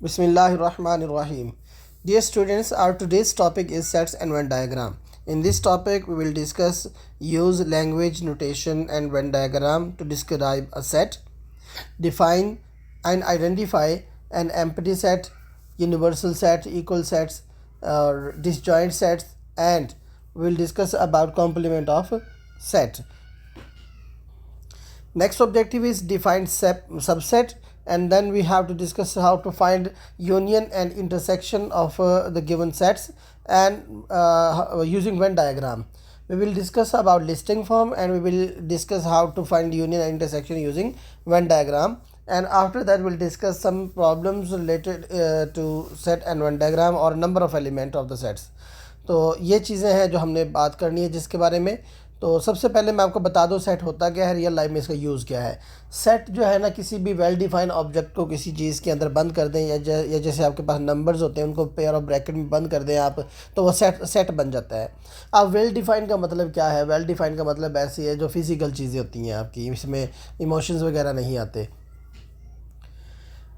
Bismillahirrahmanirrahim. Dear students, our today's topic is sets and Venn diagram. In this topic, we will discuss use language notation and Venn diagram to describe a set, define and identify an empty set, universal set, equal sets, disjoint sets, and we will discuss about complement of set. Next objective is define subset, and then we have to discuss how to find union and intersection of the given sets and using Venn diagram. We will discuss about listing form, and we will discuss how to find union and intersection using Venn diagram. And after that we'll discuss some problems related to set and Venn diagram or number of element of the sets. तो ये चीज़ें हैं जो हमने बात करनी है जिसके बारे में. तो सबसे पहले मैं आपको बता दूं सेट होता क्या है, रियल लाइफ में इसका यूज़ क्या है. सेट जो है ना, किसी भी वेल डिफाइंड ऑब्जेक्ट को किसी चीज़ के अंदर बंद कर दें या जैसे आपके पास नंबर्स होते हैं उनको पेयर और ब्रैकेट में बंद कर दें आप, तो वो सेट बन जाता है. अब वेल डिफाइंड का मतलब क्या है? वेल डिफाइंड का मतलब ऐसी है जो फिज़िकल चीज़ें होती हैं आपकी, इसमें इमोशंस वगैरह नहीं आते.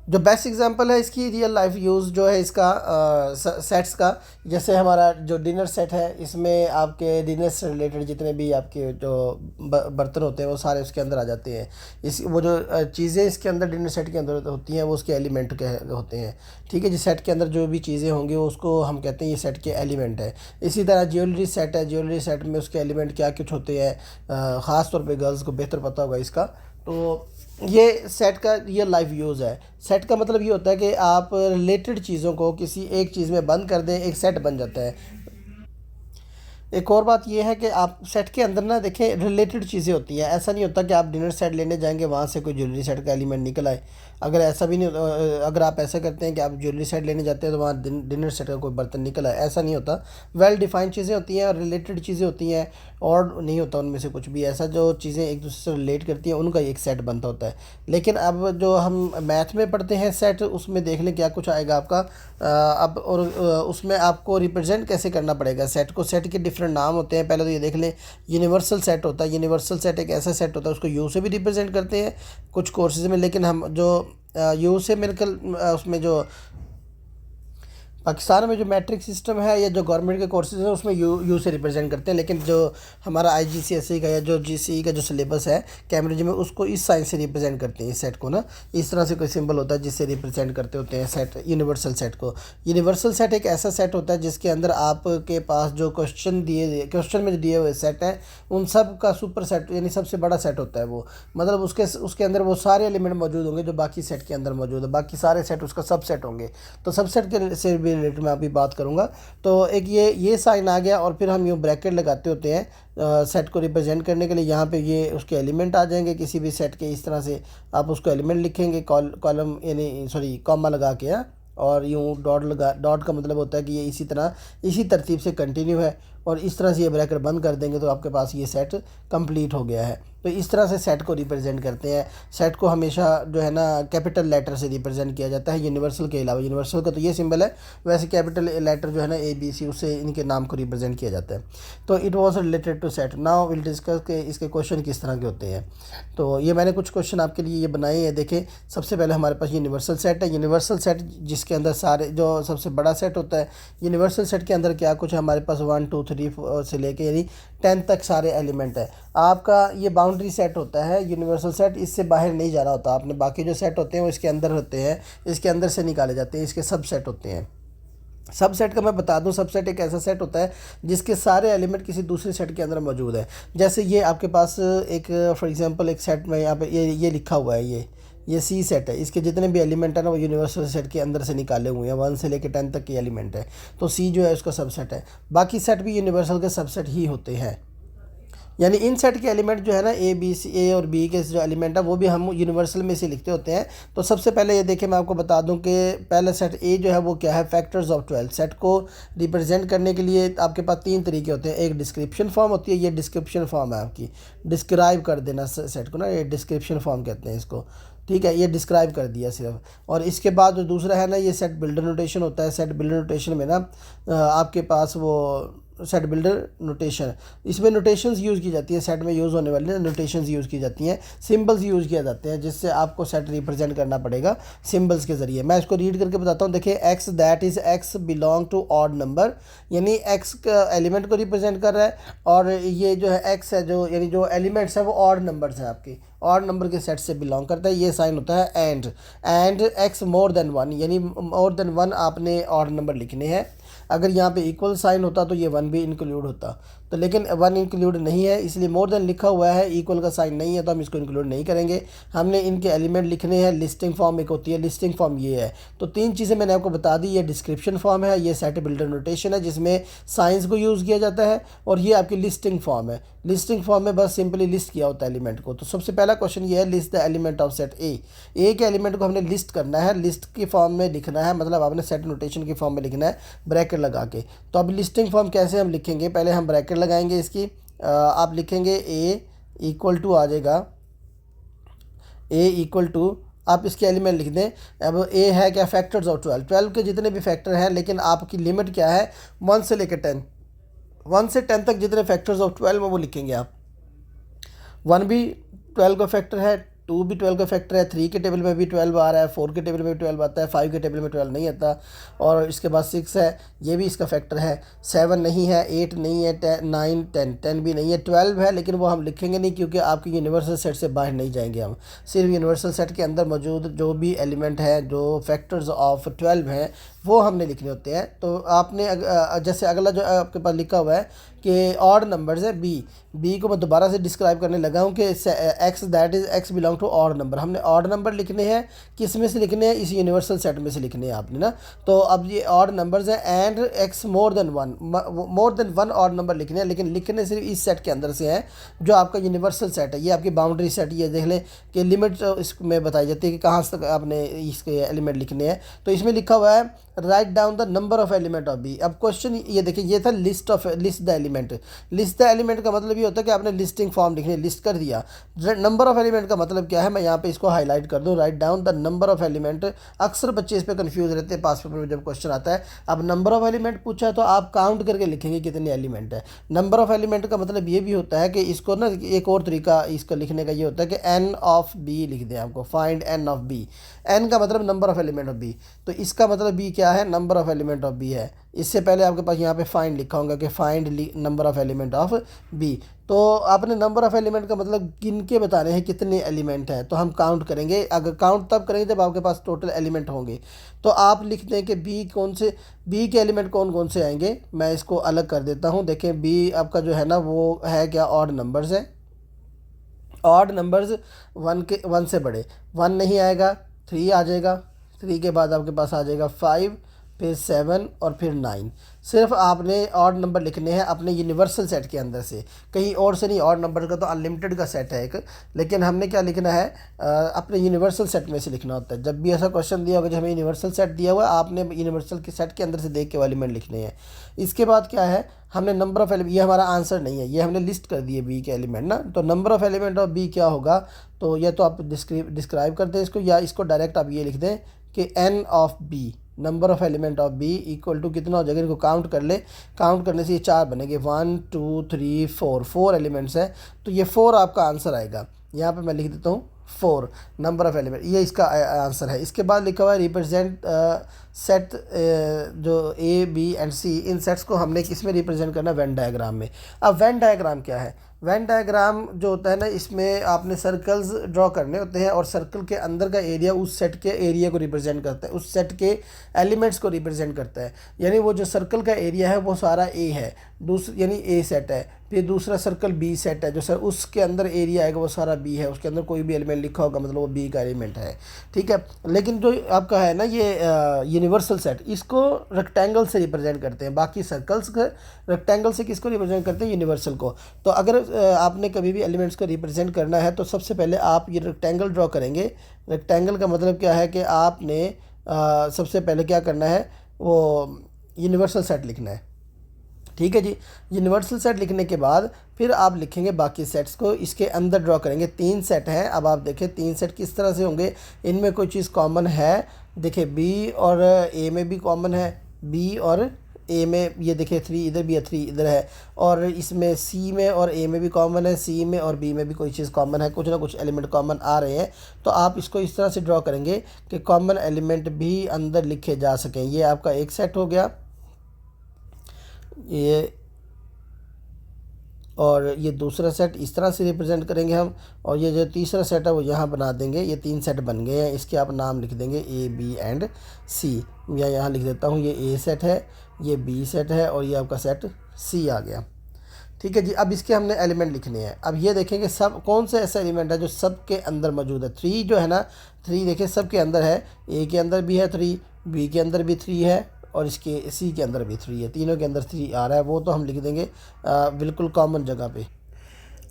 जो बेस्ट एग्जांपल है इसकी रियल लाइफ यूज़ जो है इसका सेट्स का, जैसे हमारा जो डिनर सेट है, इसमें आपके डिनर से रिलेटेड जितने भी आपके जो बर्तन होते हैं वो सारे उसके अंदर आ जाते हैं. वो जो चीज़ें इसके अंदर डिनर सेट के अंदर होती हैं वो उसके एलिमेंट के होते हैं. ठीक है जी. सेट के अंदर जो भी चीज़ें होंगी उसको हम कहते हैं ये सेट के एलिमेंट है. इसी तरह ज्वेलरी सेट है, ज्वेलरी सेट में उसके एलिमेंट क्या कुछ होते हैं, ख़ास तौर पे गर्ल्स को बेहतर पता होगा इसका. तो ये सेट का रियल लाइफ यूज़ है. सेट का मतलब ये होता है कि आप रिलेटेड चीज़ों को किसी एक चीज़ में बंद कर दें, एक सेट बन जाता है. एक और बात यह है कि आप सेट के अंदर ना देखें, रिलेटेड चीज़ें होती हैं. ऐसा नहीं होता कि आप डिनर सेट लेने जाएंगे वहाँ से कोई ज्वेलरी सेट का एलिमेंट निकल आए. अगर ऐसा भी नहीं, अगर आप ऐसा करते हैं कि आप ज्वेलरी सेट लेने जाते हैं तो वहाँ डिनर सेट का कोई बर्तन निकल आए, ऐसा नहीं होता. वेल डिफाइंड चीज़ें होती हैं और रिलेटेड चीज़ें होती हैं, और नहीं होता उनमें से कुछ भी ऐसा. जो चीज़ें एक दूसरे से रिलेट करती हैं उनका एक सेट बनता होता है. लेकिन अब जो हम मैथ में पढ़ते हैं सेट, उसमें देख लें क्या कुछ आएगा आपका. अब और उसमें आपको रिप्रेजेंट कैसे करना पड़ेगा सेट को. सेट के डिफरेंट नाम होते हैं. पहले तो ये देख लें, यूनिवर्सल सेट होता है. यूनिवर्सल सेट एक ऐसा सेट होता है, उसको यू से भी रिप्रेजेंट करते हैं कुछ कोर्सेज में, लेकिन हम जो यू से मेरे ख्याल उसमें जो पाकिस्तान में जो मैट्रिक सिस्टम है या जो गवर्नमेंट के कोर्सेज हैं उसमें यू से रिप्रेजेंट करते हैं. लेकिन जो हमारा IGCSE का या जो GCE का जो सिलेबस है कैम्ब्रिज में, उसको इस साइन से रिप्रेजेंट करते हैं इस सेट को ना. इस तरह से कोई सिंबल होता है जिससे रिप्रेजेंट करते होते हैं सेट, यूनिवर्सल सेट को. यूनिवर्सल सेट एक ऐसा सेट होता है जिसके अंदर आपके पास जो क्वेश्चन में जो दिए हुए सेट हैं उन सब का सुपर सेट यानी सबसे बड़ा सेट होता है वो. मतलब उसके अंदर वो सारे एलिमेंट मौजूद होंगे जो बाकी सेट के अंदर मौजूद है. बाकी सारे सेट उसका सबसेट होंगे. तो सबसेट के से रिलेटेड मैं अभी बात करूंगा. तो एक ये साइन आ गया, और फिर हम यूँ ब्रैकेट लगाते होते हैं सेट को रिप्रेजेंट करने के लिए. यहाँ पे ये उसके एलिमेंट आ जाएंगे किसी भी सेट के. इस तरह से आप उसको एलिमेंट लिखेंगे कॉलम यानी सॉरी कॉमा लगा के, और यूँ डॉट का मतलब होता है कि ये इसी तरतीब से कंटिन्यू है, और इस तरह से ये ब्रैकेट बंद कर देंगे तो आपके पास ये सेट कंप्लीट हो गया है. तो इस तरह से सेट को रिप्रेजेंट करते हैं. सेट को हमेशा जो है ना कैपिटल लेटर से रिप्रेजेंट किया जाता है यूनिवर्सल के अलावा. यूनिवर्सल का तो ये सिंबल है, वैसे कैपिटल लेटर जो है ना ABC, उससे इनके नाम को रिप्रेजेंट किया जाता है. तो it was related to set. Now will discuss के इसके क्वेश्चन किस तरह के होते हैं. तो ये मैंने कुछ क्वेश्चन आपके लिए ये बनाए हैं. देखें, सबसे पहले हमारे पास यूनिवर्सल सेट है. यूनिवर्सल सेट जिसके अंदर सारे जो सबसे बड़ा सेट होता है. यूनिवर्सल सेट के अंदर क्या कुछ हमारे पास 1 2 3 से लेके यानी 10 तक सारे एलिमेंट है. आपका ये बाउंड्री सेट होता है यूनिवर्सल सेट, इससे बाहर नहीं जाना होता आपने. बाकी जो सेट होते हैं वो इसके अंदर होते हैं, इसके अंदर से निकाले जाते हैं, इसके सब सेट होते हैं. सब सेट का मैं बता दूं, सब सेट एक ऐसा सेट होता है जिसके सारे एलिमेंट किसी दूसरे सेट के अंदर मौजूद है. जैसे ये आपके पास एक फॉर एग्जांपल एक सेट में यहाँ पे ये लिखा हुआ है, ये C सेट है. इसके जितने भी एलिमेंट है ना वो यूनिवर्सल सेट के अंदर से निकाले हुए हैं. 1 से लेकर 10 तक के एलिमेंट है. तो C जो है उसका सबसेट है. बाकी सेट भी यूनिवर्सल के सबसेट ही होते हैं. यानी इन सेट के एलिमेंट जो है ना A और B के जो एलिमेंट है वो भी हम यूनिवर्सल में से लिखते होते हैं. तो सबसे पहले ये देखें, मैं आपको बता दूं कि पहला सेट A जो है वो क्या है, फैक्टर्स ऑफ 12. सेट को रिप्रेजेंट करने के लिए आपके पास 3 तरीके होते हैं. एक डिस्क्रिप्शन फॉर्म होती है, ये डिस्क्रिप्शन फॉर्म है आपकी, डिस्क्राइब कर देना सेट को ना, ये डिस्क्रिप्शन फॉर्म कहते हैं इसको. ठीक है, ये डिस्क्राइब कर दिया सिर्फ. और इसके बाद जो दूसरा है ना, ये सेट बिल्डर नोटेशन होता है. सेट बिल्डर नोटेशन में ना आपके पास वो सेट बिल्डर नोटेशन, इसमें नोटेशंस यूज़ की जाती है, सेट में यूज़ होने वाली नोटेशंस यूज़ की जाती हैं, सिंबल्स यूज़ किए जाते हैं, जिससे आपको सेट रिप्रेजेंट करना पड़ेगा सिंबल्स के ज़रिए। मैं इसको रीड करके बताता हूँ। देखिए, X that is X belong to odd number, यानी एक्स का एलिमेंट को रिप्रेजेंट कर रहा है, और ये जो है एक्स है, जो यानी जो एलिमेंट्स हैं वो ऑड नंबर्स हैं, आपकी ऑड नंबर के सेट से बिलोंग करता है। ये साइन होता है and x more than one, यानी मोर देन वन आपने ऑड नंबर लिखने हैं। अगर यहाँ पे इक्वल साइन होता तो ये वन भी इंक्लूड होता, तो लेकिन वन इंक्लूड नहीं है, इसलिए मोर देन लिखा हुआ है, इक्वल का साइन नहीं है, तो हम इसको इंक्लूड नहीं करेंगे। हमने इनके एलिमेंट लिखने हैं। लिस्टिंग फॉर्म एक होती है, लिस्टिंग फॉर्म ये है। तो तीन चीज़ें मैंने आपको बता दी। ये डिस्क्रिप्शन फॉर्म है, ये सेट बिल्डर नोटेशन है जिसमें साइंस को यूज़ किया जाता है, और ये आपकी लिस्टिंग फॉर्म है। लिस्टिंग फॉर्म में बस सिंपली लिस्ट किया होता है एलिमेंट को। तो सबसे पहला क्वेश्चन ये है, list the element of set A के एलिमेंट को हमने लिस्ट करना है, लिस्ट की फॉर्म में लिखना है, मतलब आपने सेट नोटेशन की फॉर्म में लिखना है ब्रैकेट लगा के। तो अब लिस्टिंग फॉर्म कैसे हम लिखेंगे, पहले हम ब्रैकेट लगाएंगे इसकी। आप लिखेंगे ए इक्वल टू, आ जाएगा ए इक्वल टू, आप इसके एलिमेंट लिख दें। अब ए है क्या, फैक्टर्स ऑफ 12 के जितने भी फैक्टर हैं, लेकिन आपकी लिमिट क्या है, 1 से लेकर 10, 1 से 10 तक जितने फैक्टर्स ऑफ 12 में वो लिखेंगे आप। 1 भी 12 का फैक्टर है, 2 भी 12 का फैक्टर है, 3 के टेबल में भी 12 आ रहा है, 4 के टेबल में भी 12 आता है, 5 के टेबल में 12 नहीं आता, और इसके बाद 6 है, ये भी इसका फैक्टर है, 7 नहीं है, 8 नहीं है, 9 10 भी नहीं है, 12 है, लेकिन वो हम लिखेंगे नहीं क्योंकि आपकी यूनिवर्सल सेट से बाहर नहीं जाएंगे हम। सिर्फ यूनिवर्सल सेट के अंदर मौजूद जो भी एलिमेंट है, जो फैक्टर्स ऑफ 12 हैं, वो हमने लिखने होते हैं। तो आपने जैसे अगला जो आपके पास लिखा हुआ है कि ऑड नंबर्स है बी को मैं दोबारा से डिस्क्राइब करने लगा हूँ कि X that is X belong to odd number. हमने ऑड नंबर लिखने हैं, किस में से लिखने हैं, इस यूनिवर्सल सेट में से लिखने हैं आपने ना। तो अब ये ऑड नंबर्स हैं and x more than one odd number लिखने हैं, लेकिन लिखने सिर्फ इस सेट के अंदर से हैं जो आपका यूनिवर्सल सेट है। ये आपकी बाउंड्री सेट, ये देख लें कि लिमिट इसमें बताई जाती है कि कहाँ तक आपने इसके एलिमेंट लिखने हैं। तो इसमें लिखा हुआ है write down the number of element of B. अब क्वेश्चन ये देखिए, ये था list the element. List the element का मतलब ये होता है कि आपने लिस्टिंग फॉर्म लिखनी, लिस्ट कर दिया। नंबर ऑफ एलिमेंट का मतलब क्या है, मैं यहाँ पे इसको हाईलाइट कर दूँ, right down the number of element. अक्सर बच्चे इस पे कंफ्यूज रहते हैं पास पेपर में जब क्वेश्चन आता है। अब नंबर ऑफ एलिमेंट पूछा तो आप काउंट करके लिखेंगे कितने एलिमेंट है। नंबर ऑफ एलिमेंट का मतलब ये भी होता है कि इसको ना, एक और तरीका इसको लिखने का ये होता है कि एन ऑफ बी लिख दें आपको, find N of B. N का मतलब number of element of B, तो इसका मतलब बी क्या है, number of element of B है। इससे पहले आपके पास यहाँ पे फाइंड लिखा होगा कि find number of element of B. तो आपने नंबर ऑफ एलिमेंट का मतलब गिन के बताने हैं कितने एलिमेंट हैं, तो हम काउंट करेंगे। अगर काउंट तब करेंगे जब आपके पास टोटल एलिमेंट होंगे। तो आप लिख दें कि बी के एलिमेंट कौन कौन से आएंगे। मैं इसको अलग कर देता हूँ। देखें, बी आपका जो है ना वो है क्या, ऑड नंबर्स है। ऑड नंबर्स 1 से बड़े, 1 नहीं आएगा, 3 आ जाएगा, 3 के बाद आपके पास आ जाएगा 5, फिर 7 और फिर 9। सिर्फ आपने ऑड नंबर लिखने हैं अपने यूनिवर्सल सेट के अंदर से, कहीं और से नहीं। ऑड नंबर का तो अनलिमिटेड का सेट है एक, लेकिन हमने क्या लिखना है, अपने यूनिवर्सल सेट में से लिखना होता है। जब भी ऐसा क्वेश्चन दिया होगा, जब हमें यूनिवर्सल सेट दिया हुआ है, आपने यूनिवर्सल के सेट के अंदर से देख के एलिमेंट लिखने हैं। इसके बाद क्या है, हमने नंबर ऑफ एलिमेंट, ये हमारा आंसर नहीं है, ये हमने लिस्ट कर दिए बी के एलिमेंट ना। तो number of element of B क्या होगा, तो या तो आप डिस्क्राइब कर दें इसको, या इसको डायरेक्ट आप ये लिख दें कि N of B, number of element of B equal to कितना हो जाएगा, इनको काउंट कर ले। काउंट करने से ये 4 बनेंगे, 1 2 3 4 एलिमेंट्स हैं, तो ये 4 आपका आंसर आएगा। यहाँ पे मैं लिख देता हूँ 4 नंबर ऑफ एलिमेंट, ये इसका आंसर है। इसके बाद लिखा हुआ है रिप्रेजेंट सेट, जो ए बी एंड सी, इन सेट्स को हमने किस में रिप्रेजेंट करना है, वेन डायग्राम में। अब वेन डायग्राम क्या है, वेन डायग्राम जो होता है ना, इसमें आपने सर्कल्स ड्रॉ करने होते हैं, और सर्कल के अंदर का एरिया उस सेट के एरिया को रिप्रेजेंट करता है, उस सेट के एलिमेंट्स को रिप्रेजेंट करता है। यानी वो जो सर्कल का एरिया है वो सारा ए है, यानी ए सेट है। फिर दूसरा सर्कल बी सेट है, जो सर उसके अंदर एरिया आएगा वो सारा बी है, उसके अंदर कोई भी एलिमेंट लिखा होगा मतलब वो बी का एलिमेंट है, ठीक है। लेकिन जो आपका है ना ये यूनिवर्सल सेट, इसको रेक्टेंगल से रिप्रेजेंट करते हैं। बाकी सर्कल्स रेक्टेंगल से किसको रिप्रेजेंट करते हैं, यूनिवर्सल को। तो अगर आपने कभी भी एलिमेंट्स को रिप्रेजेंट करना है तो सबसे पहले आप ये रेक्टेंगल ड्रॉ करेंगे। रेक्टेंगल का मतलब क्या है कि आपने सबसे पहले क्या करना है, वो यूनिवर्सल सेट लिखना है, ठीक है जी। यूनिवर्सल सेट लिखने के बाद फिर आप लिखेंगे बाकी सेट्स को, इसके अंदर ड्रॉ करेंगे। 3 सेट हैं, अब आप देखें 3 सेट किस तरह से होंगे। इनमें कोई चीज़ कॉमन है, देखिए बी और ए में भी कॉमन है, बी और ए में ये देखिए 3 इधर भी है, 3 इधर है, और इसमें सी में और ए में भी कॉमन है, सी में और बी में भी कोई चीज़ कॉमन है, कुछ ना कुछ एलिमेंट कॉमन आ रहे हैं। तो आप इसको इस तरह से ड्रॉ करेंगे कि कॉमन एलिमेंट भी अंदर लिखे जा सकें। ये आपका एक सेट हो गया, ये, और ये दूसरा सेट इस तरह से रिप्रेजेंट करेंगे हम, और ये जो तीसरा सेट है वो यहाँ बना देंगे। ये 3 सेट बन गए हैं, इसके आप नाम लिख देंगे ए बी एंड सी, या यहाँ लिख देता हूँ ये ए सेट है, ये बी सेट है, और ये आपका सेट सी आ गया। ठीक है जी। अब इसके हमने एलिमेंट लिखने हैं। अब ये देखेंगे सब कौन सा ऐसा एलिमेंट है जो सब के अंदर मौजूद है। 3 जो है ना, 3 देखिए सब के अंदर है, ए के अंदर भी है 3, बी के अंदर भी 3 है, और इसके सी के अंदर भी 3 है, तीनों के अंदर 3 आ रहा है। वो तो हम लिख देंगे बिल्कुल कॉमन जगह पे।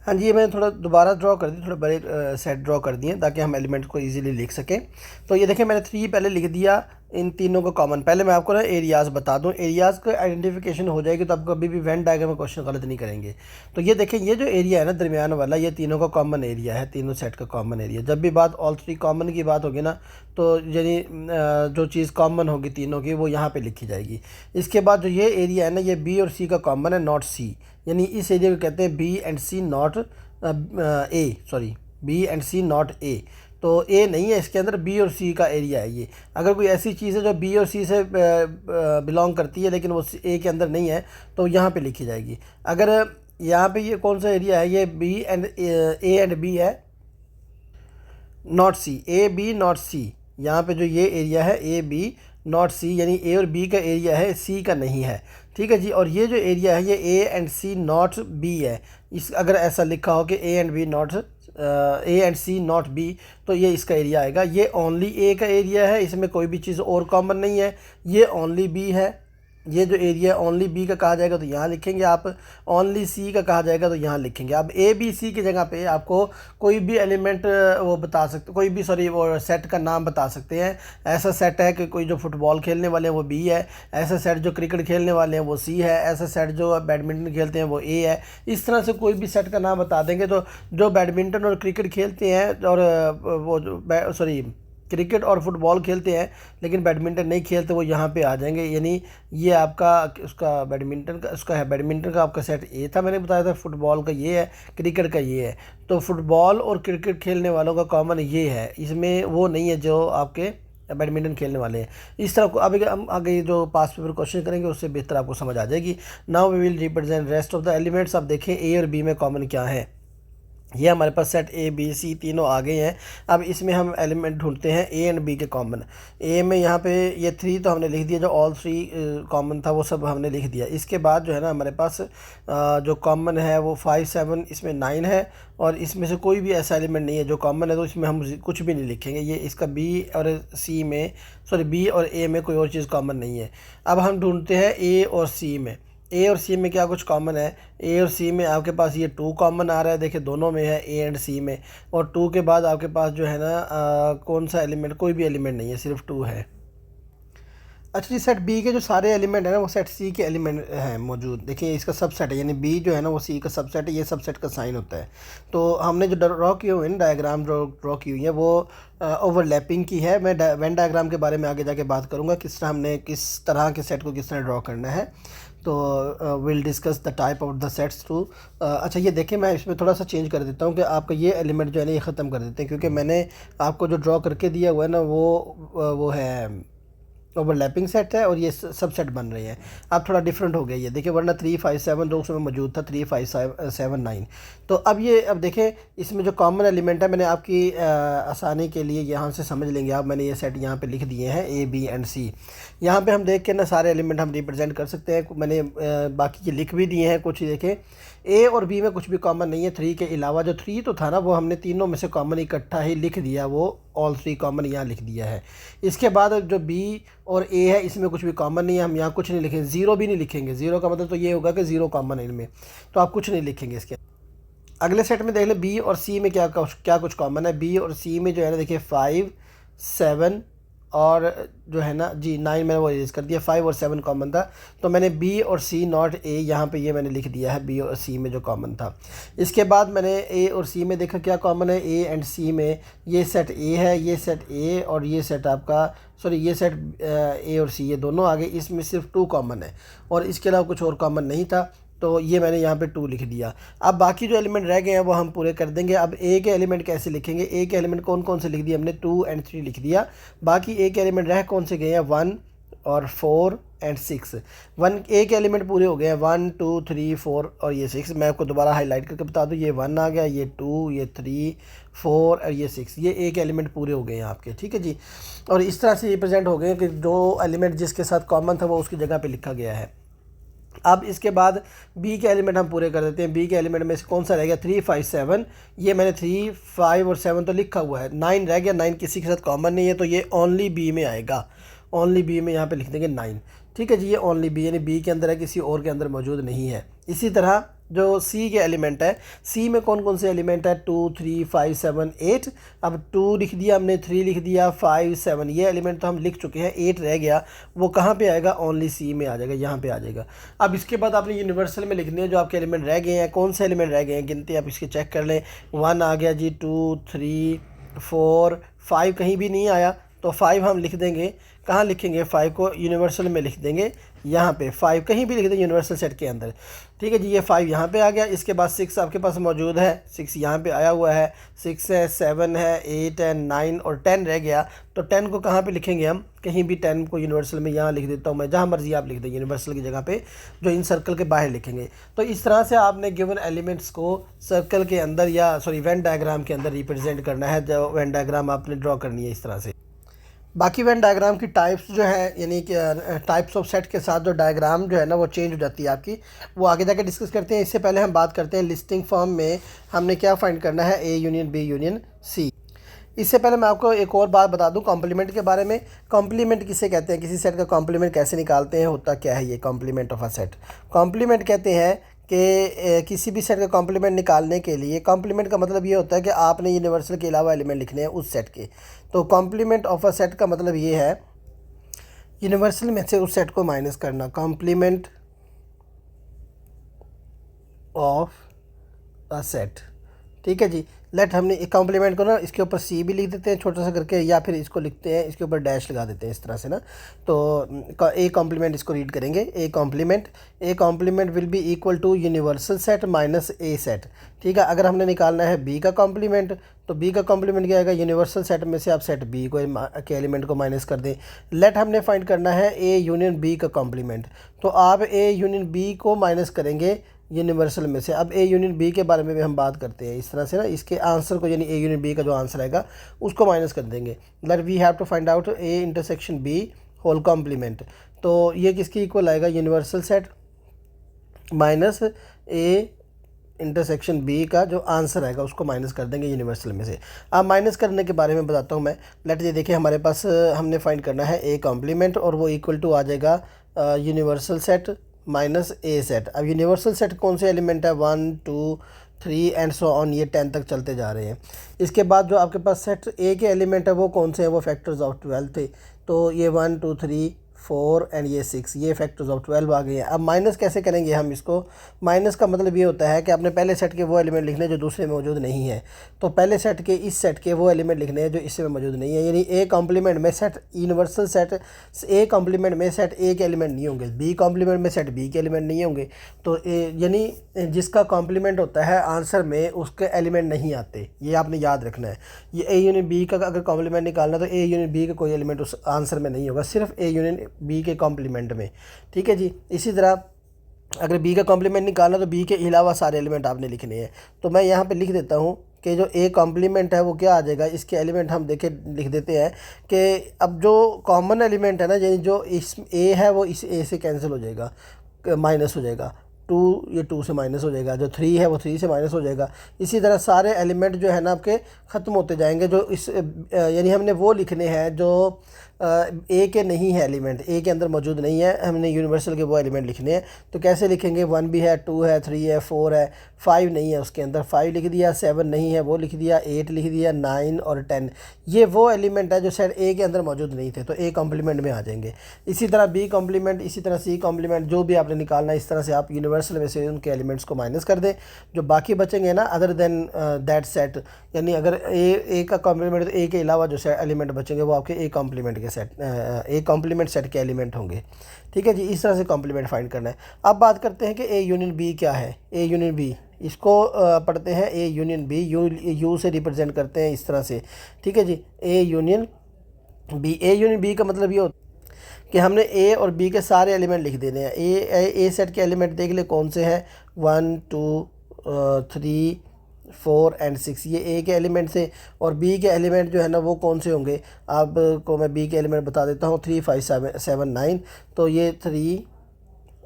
हाँ जी, ये मैंने थोड़ा दोबारा ड्रॉ कर दी, थोड़े बड़े सेट ड्रॉ कर दिए ताकि हम एलिमेंट को इजीली लिख सकें। तो ये देखें मैंने 3 पहले लिख दिया, इन तीनों को कॉमन। पहले मैं आपको ना एरियाज़ बता दूं, एरियाज़ का आइडेंटिफिकेशन हो जाएगी तो आप कभी भी वेन डायग्राम में क्वेश्चन गलत नहीं करेंगे। तो ये देखें, ये जो एरिया है ना दरमियान वाला, ये तीनों का कॉमन एरिया है, तीनों सेट का कॉमन एरिया। जब भी बात ऑल 3 कॉमन की बात होगी ना, तो यानी जो चीज़ कॉमन होगी तीनों की वो यहाँ पर लिखी जाएगी। इसके बाद जो ये एरिया है ना, ये बी और सी का कॉमन है, नॉट सी, यानी इस एरिया को कहते हैं B and C not A, sorry, B and C not A. तो ए नहीं है इसके अंदर, बी और सी का एरिया है ये। अगर कोई ऐसी चीज़ है जो बी और सी से बिलोंग करती है लेकिन वो ए के अंदर नहीं है, तो यहाँ पे लिखी जाएगी। अगर यहाँ पे ये कौन सा एरिया है, ये B and A and B है, not C, A B not C. यहाँ पे जो ये एरिया है ए बी नॉट सी, यानी ए और बी का एरिया है, सी का नहीं है। ठीक है जी। और ये जो एरिया है ये A and C not B है। इस अगर ऐसा लिखा हो कि A and B not A and C not B, तो ये इसका एरिया आएगा। ये ओनली ए का एरिया है, इसमें कोई भी चीज़ और कॉमन नहीं है। ये ओनली बी है, ये जो एरिया ओनली बी का कहा जाएगा तो यहाँ लिखेंगे आप, ओनली सी का कहा जाएगा तो यहाँ लिखेंगे। अब ए बी सी की जगह पे आपको कोई भी एलिमेंट वो बता सकते, कोई भी सॉरी वो सेट का नाम बता सकते हैं। ऐसा सेट है कि कोई जो फुटबॉल खेलने वाले हैं वो बी है, ऐसा सेट जो क्रिकेट खेलने वाले हैं वो सी है, ऐसा सेट जो बैडमिंटन खेलते हैं वो ए है। इस तरह से कोई भी सेट का नाम बता देंगे तो जो बैडमिंटन और क्रिकेट खेलते हैं, और वो जो सॉरी क्रिकेट और फुटबॉल खेलते हैं लेकिन बैडमिंटन नहीं खेलते, वो यहाँ पे आ जाएंगे। यानी ये आपका उसका बैडमिंटन का, उसका है बैडमिंटन का आपका सेट ए था, मैंने बताया था, फुटबॉल का ये है, क्रिकेट का ये है। तो फुटबॉल और क्रिकेट खेलने वालों का कॉमन ये है, इसमें वो नहीं है जो आपके बैडमिंटन खेलने वाले हैं। इस तरह को अभी हम आगे जो पास पेपर क्वेश्चन करेंगे उससे बेहतर आपको समझ आ जाएगी। Now we will represent rest of the elements. अब देखें ए और बी में कॉमन क्या है। ये हमारे पास सेट ए बी सी तीनों आ गए हैं। अब इसमें हम एलिमेंट ढूंढते हैं ए एंड बी के कॉमन। ए में यहाँ पे ये 3 तो हमने लिख दिया, जो ऑल 3 कॉमन था वो सब हमने लिख दिया। इसके बाद जो है ना हमारे पास जो कॉमन है वो 5 7, इसमें 9 है, और इसमें से कोई भी ऐसा एलिमेंट नहीं है जो कॉमन है, तो इसमें हम कुछ भी नहीं लिखेंगे। ये इसका बी और सी में, सॉरी बी और ए में कोई और चीज़ कॉमन नहीं है। अब हम ढूंढते हैं ए और सी में। ए और सी में क्या कुछ कॉमन है। ए और सी में आपके पास ये 2 कॉमन आ रहा है, देखिए दोनों में है, ए एंड सी में। और 2 के बाद आपके पास जो है ना कौन सा एलिमेंट, कोई भी एलिमेंट नहीं है, सिर्फ 2 है। एक्चुअली सेट बी के जो सारे एलिमेंट है ना वो सेट सी के एलिमेंट हैं मौजूद। देखिए इसका सबसेट है, यानी बी जो है ना वो सी का सबसेट है, ये सबसेट का साइन होता है। तो हमने जो ड्रॉ किए हुए हैं डायग्राम ड्रॉ की हुई है वो ओवरलैपिंग की है। मैं वेन डायग्राम के बारे में आगे जाके बात करूँगा, किस तरह हमने किस तरह के सेट को किस तरह ड्रॉ करना है। तो will discuss the type of the sets too. अच्छा ये देखें, मैं इसमें थोड़ा सा चेंज कर देता हूँ कि आपका ये एलिमेंट जो है ना ये ख़त्म कर देते हैं, क्योंकि मैंने आपको जो ड्रॉ करके दिया हुआ है ना वो है ओवरलैपिंग सेट है, और ये सब सेट बन रहे हैं। अब थोड़ा डिफरेंट हो गया ये देखिए, वरना 3 5 7 जो उसमें मौजूद था, 3 5 7 9। तो अब ये अब देखें इसमें जो कॉमन एलिमेंट है, मैंने आपकी आसानी के लिए यहाँ से समझ लेंगे आप, मैंने ये सेट यहाँ पे लिख दिए हैं ए बी एंड सी। यहाँ पे हम देख के ना सारे एलिमेंट हम रिप्रेजेंट कर सकते हैं। मैंने बाकी ये लिख भी दिए हैं कुछ, देखें ए और बी में कुछ भी कॉमन नहीं है 3 के अलावा। जो 3 तो था ना वो हमने तीनों में से कॉमन इकट्ठा ही लिख दिया, वो ऑल 3 कॉमन यहाँ लिख दिया है। इसके बाद जो बी और ए है इसमें कुछ भी कॉमन नहीं है, हम यहाँ कुछ नहीं लिखेंगे, ज़ीरो भी नहीं लिखेंगे। ज़ीरो का मतलब तो ये होगा कि ज़ीरो कॉमन है इनमें, तो आप कुछ नहीं लिखेंगे इसके। अगले सेट में देख लें बी और सी में क्या कुछ कॉमन है। बी और सी में जो है ना देखिए 5 7 और जो है ना जी 9 मैंने वो इरेज कर दिया, 5 और 7 कॉमन था, तो मैंने बी और सी नॉट ए यहाँ पे ये मैंने लिख दिया है बी और सी में जो कॉमन था। इसके बाद मैंने ए और सी में देखा क्या कॉमन है, ए एंड सी में ये सेट ए है, ये सेट ए और ये सेट आपका सॉरी ये सेट ए और सी ये दोनों आ गए, इसमें सिर्फ 2 कॉमन है और इसके अलावा कुछ और कॉमन नहीं था, तो ये मैंने यहाँ पे 2 लिख दिया। अब बाकी जो एलिमेंट रह गए हैं वो हम पूरे कर देंगे। अब ए के एलिमेंट कैसे लिखेंगे, ए के एलिमेंट कौन कौन से लिख दिए हमने, 2 एंड 3 लिख दिया। बाकी ए के एलिमेंट रह कौन से गए हैं, 1 और 4 एंड 6। 1 ए के एलिमेंट पूरे हो गए हैं, 1 2 3 4 और ये 6। मैं आपको दोबारा हाईलाइट करके बता दूँ, ये 1 आ गया, ये 2, ये 3 4 और ये 6, ये ए के एलिमेंट पूरे हो गए हैं आपके, ठीक है जी। और इस तरह से रिप्रेजेंट हो गए कि जो एलिमेंट जिसके साथ कॉमन था वो उसकी जगह पर लिखा गया है। अब इसके बाद बी के एलिमेंट हम पूरे कर देते हैं। बी के एलिमेंट में से कौन सा रह गया, 3 5 7, ये मैंने 3 5 और 7 तो लिखा हुआ है, 9 रह गया, 9 किसी के साथ कॉमन नहीं है तो ये ओनली बी में आएगा, ओनली बी में यहाँ पे लिख देंगे 9, ठीक है जी। ये ओनली बी यानी बी के अंदर है, किसी और के अंदर मौजूद नहीं है। इसी तरह जो सी के एलिमेंट है, सी में कौन कौन से एलिमेंट है, 2 3 5 7 8। अब 2 लिख दिया हमने, 3 लिख दिया, 5 7 ये एलिमेंट तो हम लिख चुके हैं, 8 रह गया, वो कहाँ पे आएगा, ओनली सी में आ जाएगा, यहाँ पे आ जाएगा। अब इसके बाद आपने यूनिवर्सल में लिखने हैं जो आपके एलिमेंट रह गए हैं, कौन से एलिमेंट रह गए हैं गिनती आप इसके चेक कर लें। 1 आ गया जी, 2 3 4 5 कहीं भी नहीं आया तो 5 हम लिख देंगे, कहाँ लिखेंगे, 5 को यूनिवर्सल में लिख देंगे, यहाँ पे 5 कहीं भी लिख दें यूनिवर्सल सेट के अंदर, ठीक है जी। ये 5 यहाँ पे आ गया। इसके बाद 6 आपके पास मौजूद है, 6 यहाँ पे आया हुआ है, 6 है, 7 है, 8 है, 9 और 10 रह गया, तो 10 को कहाँ पे लिखेंगे हम, कहीं भी 10 को यूनिवर्सल में यहाँ लिख देता हूँ मैं, जहाँ मर्जी आप लिख दें यूनिवर्सल की जगह पे, जो इन सर्कल के बाहर लिखेंगे। तो इस तरह से आपने गिवन एलिमेंट्स को सर्कल के अंदर या सॉरी वेन डायग्राम के अंदर रिप्रेजेंट करना है, जो वेन डायग्राम आपने ड्रॉ करनी है इस तरह से। बाकी वेन डायग्राम की टाइप्स जो है यानी कि टाइप्स ऑफ सेट के साथ जो डायग्राम जो है ना वो चेंज हो जाती है आपकी, वो आगे जाके डिस्कस करते हैं। इससे पहले हम बात करते हैं लिस्टिंग फॉर्म में हमने क्या फाइंड करना है, A union B union C. इससे पहले मैं आपको एक और बात बता दूं कॉम्प्लीमेंट के बारे में। कॉम्प्लीमेंट किसे कहते हैं, किसी सेट का कॉम्प्लीमेंट कैसे निकालते हैं, होता क्या है ये complement of a set. Complement कहते हैं कि किसी भी सेट का कॉम्प्लीमेंट निकालने के लिए, कॉम्प्लीमेंट का मतलब ये होता है कि आपने यूनिवर्सल के अलावा एलिमेंट लिखने हैं उस सेट के। तो कॉम्प्लीमेंट ऑफ अ सेट का मतलब ये है यूनिवर्सल में से उस सेट को माइनस करना, कॉम्प्लीमेंट ऑफ अ सेट, ठीक है जी। लेट हमने एक कॉम्प्लीमेंट को ना इसके ऊपर सी भी लिख देते हैं छोटा सा करके, या फिर इसको लिखते हैं इसके ऊपर डैश लगा देते हैं इस तरह से ना, तो ए कॉम्प्लीमेंट इसको रीड करेंगे, A complement will be equal to universal set minus A set, ठीक है। अगर हमने निकालना है बी का कॉम्प्लीमेंट, तो बी का कॉम्प्लीमेंट क्या आएगा, यूनिवर्सल सेट में से आप सेट बी को के एलिमेंट को माइनस कर दें। लेट हमने फाइंड करना है ए यूनियन बी का कॉम्प्लीमेंट, तो आप ए यूनियन बी को माइनस करेंगे यूनिवर्सल में से। अब ए यूनियन बी के बारे में भी हम बात करते हैं इस तरह से ना, इसके आंसर को यानी ए यूनियन बी का जो आंसर आएगा उसको माइनस कर देंगे। Let we have to find out A intersection B whole complement, तो ये किसके इक्वल आएगा, universal set minus A intersection B का जो आंसर आएगा उसको माइनस कर देंगे यूनिवर्सल में से। अब माइनस करने के बारे में बताता हूँ मैं। लेट ये देखिए हमारे पास हमने फाइंड करना है ए कॉम्प्लीमेंट और वो इक्वल टू आ जाएगा universal set minus A set. अब यूनिवर्सल सेट कौन से एलिमेंट है, 1 2 3 एंड सो ऑन, ये 10 तक चलते जा रहे हैं। इसके बाद जो आपके पास सेट ए के एलिमेंट है वो कौन से हैं, वो फैक्टर्स ऑफ 12 थे, तो ये 1 2 3 4 एंड ये 6, ये फैक्टर्स ऑफ 12 आ गए हैं। अब माइनस कैसे करेंगे हम इसको, माइनस का मतलब ये होता है कि आपने पहले सेट के वो एलिमेंट लिखने जो दूसरे में मौजूद नहीं है, तो पहले सेट के इस सेट के वो एलिमेंट लिखने हैं जो इसमें मौजूद नहीं है। यानी ए कॉम्प्लीमेंट में set universal set A complement में सेट ए के एलिमेंट नहीं होंगे, बी कॉम्प्लीमेंट में सेट बी के एलिमेंट नहीं होंगे, तो यानी जिसका कॉम्प्लीमेंट होता है आंसर में उसके एलिमेंट नहीं आते, ये आपने याद रखना है। ये ए यूनियन बी का अगर कॉम्प्लीमेंट निकालना तो ए यूनियन बी का कोई एलिमेंट उस आंसर में नहीं होगा, सिर्फ ए यूनियन बी के कॉम्प्लीमेंट में, ठीक है जी। इसी तरह अगर बी का कॉम्प्लीमेंट निकालना तो बी के अलावा सारे एलिमेंट आपने लिखने हैं, तो मैं यहाँ पे लिख देता हूँ कि जो ए कॉम्प्लीमेंट है वो क्या आ जाएगा, इसके एलिमेंट हम देखे लिख देते हैं कि अब जो कॉमन एलिमेंट है ना, यानी जो इस ए है वो इस ए से कैंसिल हो जाएगा, माइनस हो जाएगा, 2 ये 2 से माइनस हो जाएगा, जो 3 है वो 3 से माइनस हो जाएगा। इसी तरह सारे एलिमेंट जो है ना आपके ख़त्म होते जाएंगे, जो इस यानी हमने वो लिखने हैं जो ए के नहीं है एलिमेंट, ए के अंदर मौजूद नहीं है, हमने यूनिवर्सल के वो एलिमेंट लिखने हैं। तो कैसे लिखेंगे, 1 भी है, 2 है, 3 है, 4 है, 5 नहीं है उसके अंदर, 5 लिख दिया, 7 नहीं है वो लिख दिया, 8 लिख दिया, 9 और 10 ये वो एलिमेंट है जो सेट ए के अंदर मौजूद नहीं थे, तो ए कॉम्प्लीमेंट में आ जाएंगे। इसी तरह बी कॉम्प्लीमेंट, इसी तरह सी कॉम्प्लीमेंट, जो भी आपने निकालना है इस तरह से आप यूनिवर्सल में से उनके एलिमेंट्स को माइनस कर दें, जो बाकी बचेंगे ना अदर देन दैट सेट, यानी अगर ए का कॉम्प्लीमेंट तो ए के अलावा जो सेट एलिमेंट बचेंगे वो आपके ए कॉम्प्लीमेंट के सेट ए कॉम्प्लीमेंट सेट के एलिमेंट होंगे। ठीक है जी, इस तरह से कॉम्प्लीमेंट फाइंड करना है। अब बात करते हैं कि ए यूनियन बी क्या है। ए यूनियन बी इसको पढ़ते हैं, ए यूनियन बी यू से रिप्रेजेंट करते हैं इस तरह से। ठीक है जी, A union B, A union B का मतलब ये होता है कि हमने ए और बी के सारे एलिमेंट लिख देने हैं। ए सेट के एलिमेंट देख ले कौन से हैं, 1 2 3 4 एंड 6, ये ए के एलिमेंट से। और बी के एलिमेंट जो है ना वो कौन से होंगे, आपको मैं बी के एलिमेंट बता देता हूँ, 3 5 7 9, तो ये 3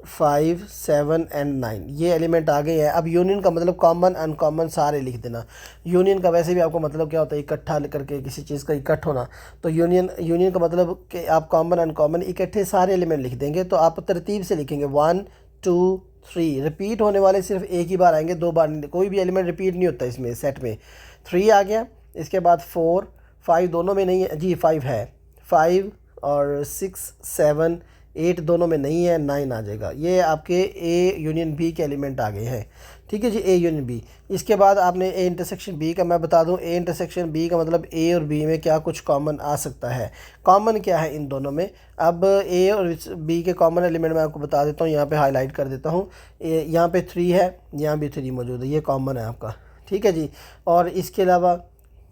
5 7 एंड 9 ये एलिमेंट आ गए हैं। अब यूनियन का मतलब कॉमन अनकॉमन सारे लिख देना। यूनियन का वैसे भी आपको मतलब क्या होता है, इकट्ठा करके किसी चीज़ का इकट्ठ होना। तो यूनियन का मतलब कि आप कॉमन अनकॉमन इकट्ठे सारे एलिमेंट लिख देंगे। तो आप तरतीब से लिखेंगे 1 2 3, रिपीट होने वाले सिर्फ एक ही बार आएंगे, 2 बार नहीं, कोई भी एलिमेंट रिपीट नहीं होता इसमें सेट में। 3 आ गया, इसके बाद 4 5 दोनों में नहीं है जी, 5 है, 5 और 6 7 8 दोनों में नहीं है, 9 आ जाएगा। ये आपके ए यूनियन बी के एलिमेंट आ गए हैं। ठीक है जी, ए यूनियन बी। इसके बाद आपने ए इंटरसेक्शन बी का मैं बता दूं, ए इंटरसेक्शन बी का मतलब ए और बी में क्या कुछ कॉमन आ सकता है। कॉमन क्या है इन दोनों में, अब ए और बी के कॉमन एलिमेंट मैं आपको बता देता हूँ, यहाँ पे हाईलाइट कर देता हूँ। यहाँ पे 3 है, यहाँ भी 3 मौजूद है, ये कॉमन है आपका। ठीक है जी, और इसके अलावा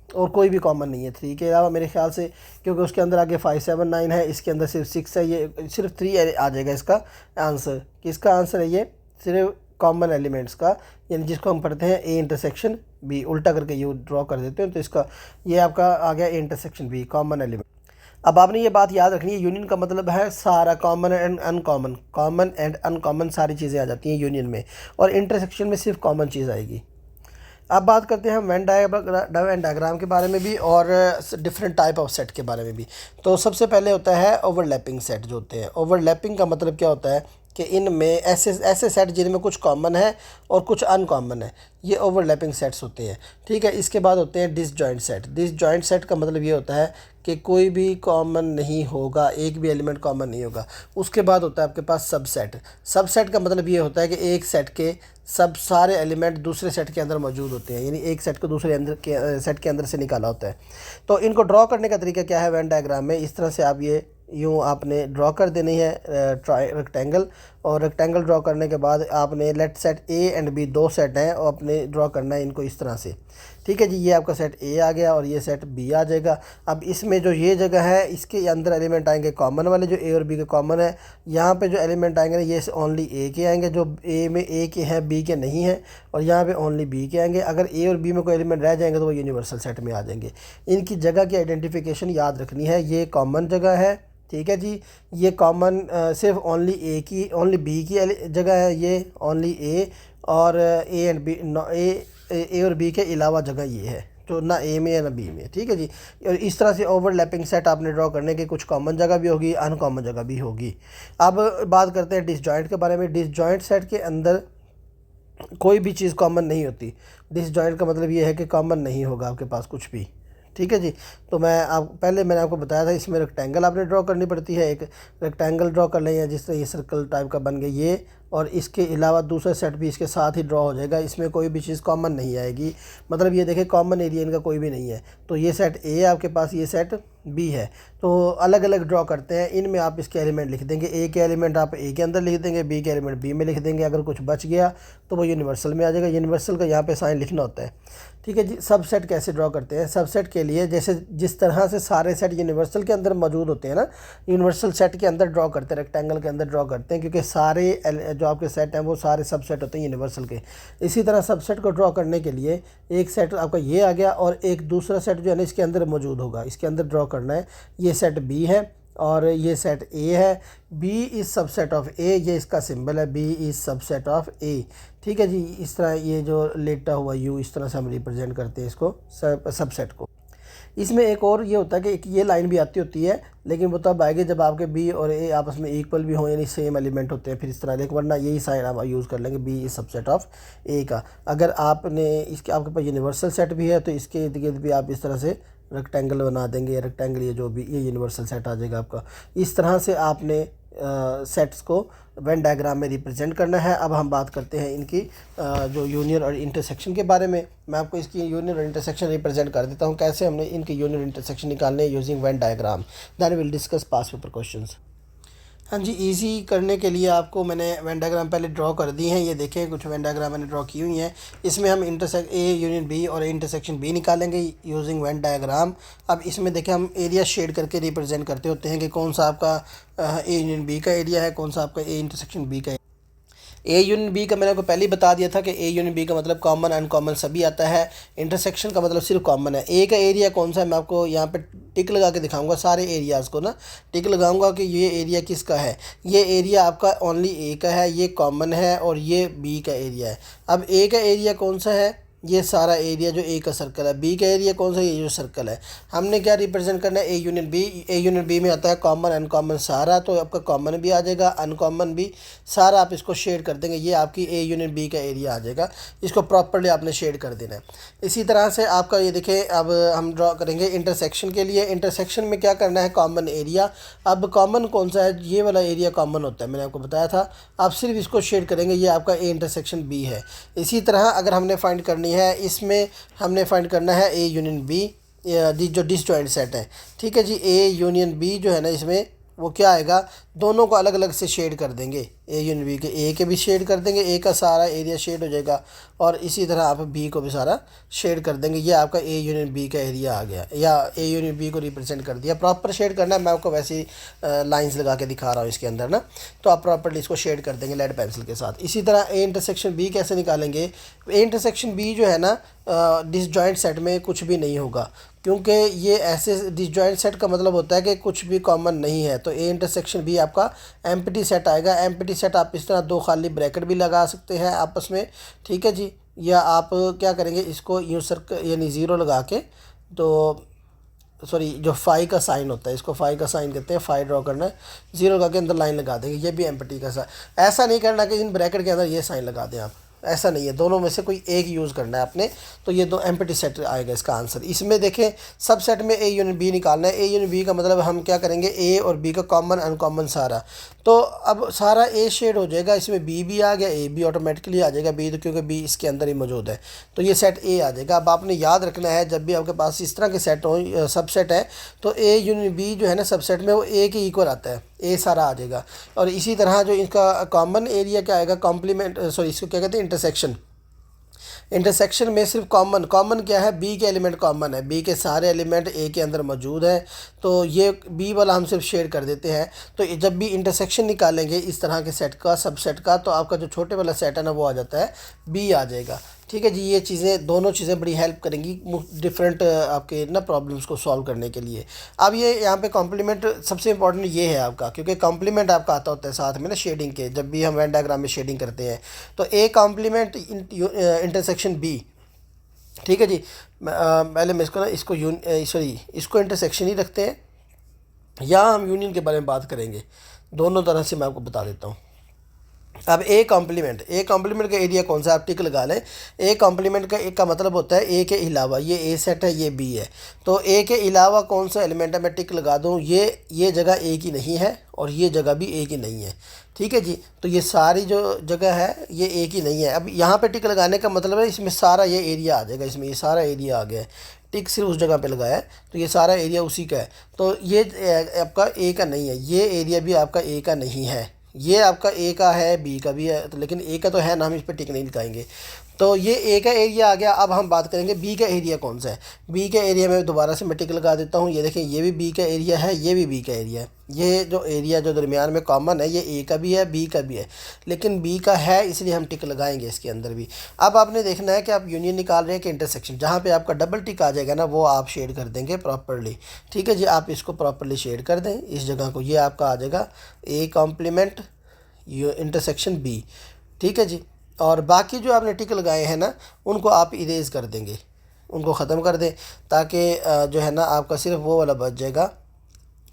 और कोई भी कॉमन नहीं है 3 के अलावा मेरे ख्याल से, क्योंकि उसके अंदर आगे 5 7 9 है, इसके अंदर सिर्फ 6 है, ये सिर्फ 3 आ जाएगा इसका आंसर। किसका आंसर है ये, सिर्फ कॉमन एलिमेंट्स का, यानी जिसको हम पढ़ते हैं ए इंटरसेक्शन बी, उल्टा करके यू ड्रॉ कर देते हैं, तो इसका ये आपका आ गया A intersection B, common element. अब आपने ये बात याद रखनी है, यूनियन का मतलब है सारा, common and uncommon, common and uncommon सारी चीज़ें आ जाती हैं यूनियन में, और इंटरसेक्शन में सिर्फ कॉमन चीज़ आएगी। अब बात करते हैं वेन डायग्राम के बारे में भी और डिफरेंट टाइप ऑफ सेट के बारे में भी। तो सबसे पहले होता है ओवरलैपिंग सेट जो होते हैं। ओवरलैपिंग का मतलब क्या होता है कि इनमें ऐसे सेट जिनमें कुछ कॉमन है और कुछ अनकॉमन है, ये ओवरलैपिंग सेट्स होते हैं। ठीक है, इसके बाद होते हैं डिसजॉइंट सेट। डिसजॉइंट सेट का मतलब ये होता है कि कोई भी कॉमन नहीं होगा, एक भी एलिमेंट कॉमन नहीं होगा। उसके बाद होता है आपके पास सबसेट। सबसेट का मतलब ये होता है कि एक सेट के सब सारे एलिमेंट दूसरे सेट के अंदर मौजूद होते हैं, यानी एक सेट को दूसरे अंदर के सेट के अंदर से निकाला होता है। तो इनको ड्रॉ करने का तरीका क्या है वेन डायग्राम में, इस तरह से आप ये यूँ आपने ड्रॉ कर देनी है रेक्टेंगल, और रेक्टेंगल ड्रॉ करने के बाद आपने let set A and B, 2 set हैं और आपने ड्रॉ करना है इनको इस तरह से। ठीक है जी, ये आपका सेट ए आ गया और ये सेट बी आ जाएगा। अब इसमें जो ये जगह है इसके अंदर एलिमेंट आएंगे कॉमन वाले, जो ए और बी के कॉमन है। यहाँ पे जो एलिमेंट आएंगे ना ये ओनली ए के आएंगे, जो ए में ए के हैं बी के नहीं हैं, और यहाँ पे ओनली बी के आएंगे। अगर ए और बी में कोई एलिमेंट रह जाएंगे तो वो यूनिवर्सल सेट में आ जाएंगे। इनकी जगह की आइडेंटिफिकेशन याद रखनी है, ये कॉमन जगह है। ठीक है जी, ये कॉमन सिर्फ ओनली ए की, ओनली बी की जगह है, ये ओनली ए, और ए एंड बी, ए और बी के अलावा जगह ये है, तो ना ए में है ना बी में। ठीक है जी, और इस तरह से ओवरलैपिंग सेट आपने ड्रॉ करने के, कुछ कॉमन जगह भी होगी, अनकॉमन जगह भी होगी। अब बात करते हैं डिसजॉइंट के बारे में। डिसजॉइंट सेट के अंदर कोई भी चीज़ कॉमन नहीं होती। डिसजॉइंट का मतलब ये है कि कॉमन नहीं होगा आपके पास कुछ भी। ठीक है जी, तो मैंने आपको बताया था इसमें रेक्टेंगल आपने ड्रॉ करनी पड़ती है। एक रेक्टेंगल ड्रॉ कर लें, जिस तरह ये सर्कल टाइप का बन गया ये, और इसके अलावा दूसरा सेट भी इसके साथ ही ड्रॉ हो जाएगा। इसमें कोई भी चीज़ कॉमन नहीं आएगी, मतलब ये देखें कॉमन एरिया इनका कोई भी नहीं है। तो ये सेट ए आपके पास, ये सेट बी है, तो अलग अलग ड्रॉ करते हैं। इनमें आप इसके एलिमेंट लिख देंगे, ए के एलिमेंट आप ए के अंदर लिख देंगे, बी के एलिमेंट बी में लिख देंगे। अगर कुछ बच गया तो वो यूनिवर्सल में आ जाएगा, यूनिवर्सल का यहाँ पे साइन लिखना होता है। ठीक है जी, सबसेट कैसे ड्रॉ करते हैं। सबसेट के लिए जैसे जिस तरह से सारे सेट यूनिवर्सल के अंदर मौजूद होते हैं ना, यूनिवर्सल सेट के अंदर ड्रॉ करते हैं, रेक्टेंगल के अंदर ड्रॉ करते हैं, क्योंकि सारे जो आपके सेट हैं वो सारे सबसेट होते हैं यूनिवर्सल के। इसी तरह सबसेट को ड्रॉ करने के लिए एक सेट आपका ये आ गया और एक दूसरा सेट जो है ना इसके अंदर मौजूद होगा, इसके अंदर ड्रॉ करना है। ये सेट बी है और ये सेट ए है। बी इज़ सबसेट ऑफ ए, ये इसका सिंबल है, बी इज़ सबसेट ऑफ ए। ठीक है जी, इस तरह ये जो लेटा हुआ यू, इस तरह से हम रिप्रेजेंट करते हैं इसको सबसेट को। इसमें एक और ये होता है कि एक ये लाइन भी आती होती है, लेकिन वो तब आएगी जब आपके बी और ए आपस में इक्वल भी हो, यानी सेम एलिमेंट होते हैं, फिर इस तरह लेकिन वरना यही साइन आप यूज़ कर लेंगे, बी इज सबसेट ऑफ ए का। अगर आपने इसके आपके पास यूनिवर्सल सेट भी है तो इसके इर्द गिर्द भी आप इस तरह से रेक्टेंगल बना देंगे, रेक्टेंगल ये जो भी ये यूनिवर्सल सेट आ जाएगा आपका। इस तरह से आपने सेट्स को वेन डायग्राम में रिप्रेजेंट करना है। अब हम बात करते हैं इनकी जो यूनियन और इंटरसेक्शन के बारे में। मैं आपको इसकी यूनियन और इंटरसेक्शन रिप्रेजेंट कर देता हूँ, कैसे हमने इनके यूनियन और इंटरसेक्शन निकालने हैं using Venn diagram. Then will discuss past paper questions. हाँ जी, इजी करने के लिए आपको मैंने वेन डायग्राम पहले ड्रॉ कर दी हैं। ये देखें कुछ वेन डायग्राम मैंने ड्रॉ की हुई हैं। इसमें हम इंटरसेक्ट ए यूनियन बी और इंटरसेक्शन बी निकालेंगे यूजिंग वेन डायग्राम। अब इसमें देखें हम एरिया शेड करके रिप्रेजेंट करते होते हैं कि कौन सा आपका ए यूनियन बी का एरिया है, कौन सा आपका ए इंटरसेक्शन बी का। ए यूनियन बी का मैंने आपको पहले ही बता दिया था कि ए यूनियन बी का मतलब कॉमन अनकॉमन सभी आता है। इंटरसेक्शन का मतलब सिर्फ कॉमन है। ए का एरिया कौन सा है मैं आपको यहाँ पे टिक लगा के दिखाऊंगा, सारे एरियाज़ को ना टिक लगाऊंगा कि ये एरिया किसका है। ये एरिया आपका ओनली ए का है, ये कॉमन है, और ये बी का एरिया है। अब ए का एरिया कौन सा है, ये सारा एरिया जो ए का सर्कल है। बी का एरिया कौन सा, ये जो सर्कल है। हमने क्या रिप्रेजेंट करना है, A union B. A union B में आता है कॉमन अनकॉमन सारा, तो आपका कॉमन भी आ जाएगा, अनकॉमन भी सारा। आप इसको शेड कर देंगे, ये आपकी ए यूनियन बी का एरिया आ जाएगा। इसको प्रॉपरली आपने शेड कर देना है। इसी तरह से आपका ये देखें, अब हम ड्रॉ करेंगे इंटरसेक्शन के लिए। इंटरसेक्शन में क्या करना है, कॉमन एरिया। अब कॉमन कौन सा है, ये वाला एरिया कॉमन होता है, मैंने आपको बताया था। आप सिर्फ इसको शेड करेंगे, ये आपका ए इंटरसेक्शन बी है। इसी तरह अगर हमने फाइंड करनी है, इसमें हमने फाइंड करना है ए यूनियन बी, जो डिसजॉइंट सेट है। ठीक है जी, ए यूनियन बी जो है ना, इसमें वो क्या आएगा, दोनों को अलग अलग से शेड कर देंगे। ए यूनियन बी के ए के भी शेड कर देंगे, ए का सारा एरिया शेड हो जाएगा, और इसी तरह आप बी को भी सारा शेड कर देंगे। ये आपका ए यूनियन बी का एरिया आ गया, या ए यूनियन बी को रिप्रेजेंट कर दिया। प्रॉपर शेड करना है, मैं आपको वैसे ही लाइन्स लगा के दिखा रहा हूँ इसके अंदर ना, तो आप प्रॉपरली इसको शेड कर देंगे लेड पेंसिल के साथ। इसी तरह ए इंटरसेक्शन बी कैसे निकालेंगे। ए इंटरसेक्शन बी जो है ना, डिसजॉइंट सेट में कुछ भी नहीं होगा, क्योंकि ये ऐसे डिसजॉइंट सेट का मतलब होता है कि कुछ भी कॉमन नहीं है। तो ए इंटरसेक्शन भी आपका एम्प्टी सेट आएगा। एम्प्टी सेट आप इस तरह दो खाली ब्रैकेट भी लगा सकते हैं आपस में, ठीक है जी। या आप क्या करेंगे, इसको यूँ सर्कल यानी ज़ीरो लगा के, तो सॉरी जो फाई का साइन होता है, इसको फाई का साइन कहते हैं। फाई ड्रॉ करना है, ज़ीरो लगा के अंदर लाइन लगा देंगे, ये भी एम्प्टी का साइन। ऐसा नहीं करना कि इन ब्रैकेट के अंदर ये साइन लगा दें आप, ऐसा नहीं है, दोनों में से कोई एक यूज़ करना है आपने। तो ये दो एम्प्टी सेट आएगा इसका आंसर। इसमें देखें सब सेट में ए यूनियन बी निकालना है। ए यूनियन बी का मतलब हम क्या करेंगे, ए और बी का कॉमन अनकॉमन सारा। तो अब सारा ए शेड हो जाएगा, इसमें बी भी आ गया, ए भी ऑटोमेटिकली आ जाएगा। बी तो क्योंकि बी इसके अंदर ही मौजूद है, तो ये सेट ए आ जाएगा। अब आपने याद रखना है, जब भी आपके पास इस तरह के सेट हो, सब सेट है, तो ए यूनियन बी जो है ना सब सेट में, वो ए के इक्वल आता है, ए सारा आ जाएगा। और इसी तरह जो इसका कॉमन एरिया क्या आएगा, कॉम्प्लीमेंट सॉरी इसको क्या कहते हैं, इंटरसेक्शन। इंटरसेक्शन में सिर्फ कॉमन क्या है, बी के एलिमेंट कॉमन है, बी के सारे एलिमेंट ए के अंदर मौजूद हैं, तो ये बी वाला हम सिर्फ शेड कर देते हैं। तो जब भी इंटरसेक्शन निकालेंगे इस तरह के सेट का, सबसेट का, तो आपका जो छोटे वाला सेट है ना, वो आ जाता है, बी आ जाएगा। ठीक है जी, ये चीज़ें दोनों चीज़ें बड़ी हेल्प करेंगी डिफरेंट आपके ना प्रॉब्लम्स को सॉल्व करने के लिए। अब ये यहाँ पे कॉम्प्लीमेंट सबसे इंपॉर्टेंट ये है आपका, क्योंकि कॉम्प्लीमेंट आपका आता होता है साथ में ना शेडिंग के, जब भी हम वेन डायग्राम में शेडिंग करते हैं। तो ए कॉम्प्लीमेंट इंटरसेक्शन बी, ठीक है जी। पहले मैं इसको ना इसको इंटरसेक्शन ही रखते हैं, या हम यूनियन के बारे में बात करेंगे, दोनों तरह से मैं आपको बता देता हूँ। अब ए कॉम्प्लीमेंट का एरिया कौन सा, आप टिक लगा लें। ए कॉम्प्लीमेंट का एक का मतलब होता है ए के अलावा, ये ए सेट है, ये बी है, तो ए के अलावा कौन सा एलिमेंट है, मैं टिक लगा दूँ। ये जगह ए की नहीं है, और ये जगह भी ए की नहीं है, ठीक है जी। तो ये सारी जो जगह है ये ए की नहीं है। अब यहाँ पे टिक लगाने का मतलब है इसमें सारा ये एरिया आ जाएगा, इसमें ये सारा एरिया आ गया है, टिक सिर्फ उस जगह पे लगाया है, तो ये सारा एरिया उसी का है। तो ये आपका ए का नहीं है, ये एरिया भी आपका ए का नहीं है, ये आपका ए का है, बी का भी है, तो लेकिन ए का तो है ना, हम इस पर टिक नहीं लगाएंगे। तो ये ए का एरिया आ गया। अब हम बात करेंगे बी का एरिया कौन सा है। बी के एरिया में दोबारा से मैं टिक लगा देता हूँ। ये देखें, ये भी बी का एरिया है, ये भी बी का एरिया है। ये जो एरिया जो दरमियान में कॉमन है, ये ए का भी है, बी का भी है, लेकिन बी का है इसलिए हम टिक लगाएंगे इसके अंदर भी। अब आपने देखना है कि आप यूनियन निकाल रहे हैं कि इंटरसेक्शन, जहाँ पे आपका डबल टिक आ जाएगा ना, वो आप शेड कर देंगे प्रॉपरली। ठीक है जी, आप इसको प्रॉपरली शेड कर दें इस जगह को, ये आपका आ जाएगा ए कॉम्प्लीमेंट इंटरसेक्शन बी। ठीक है जी, और बाकी जो आपने टिक लगाए हैं ना, उनको आप इरेज कर देंगे। उनको ख़त्म कर दें, ताकि जो है ना आपका सिर्फ वो वाला बच जाएगा।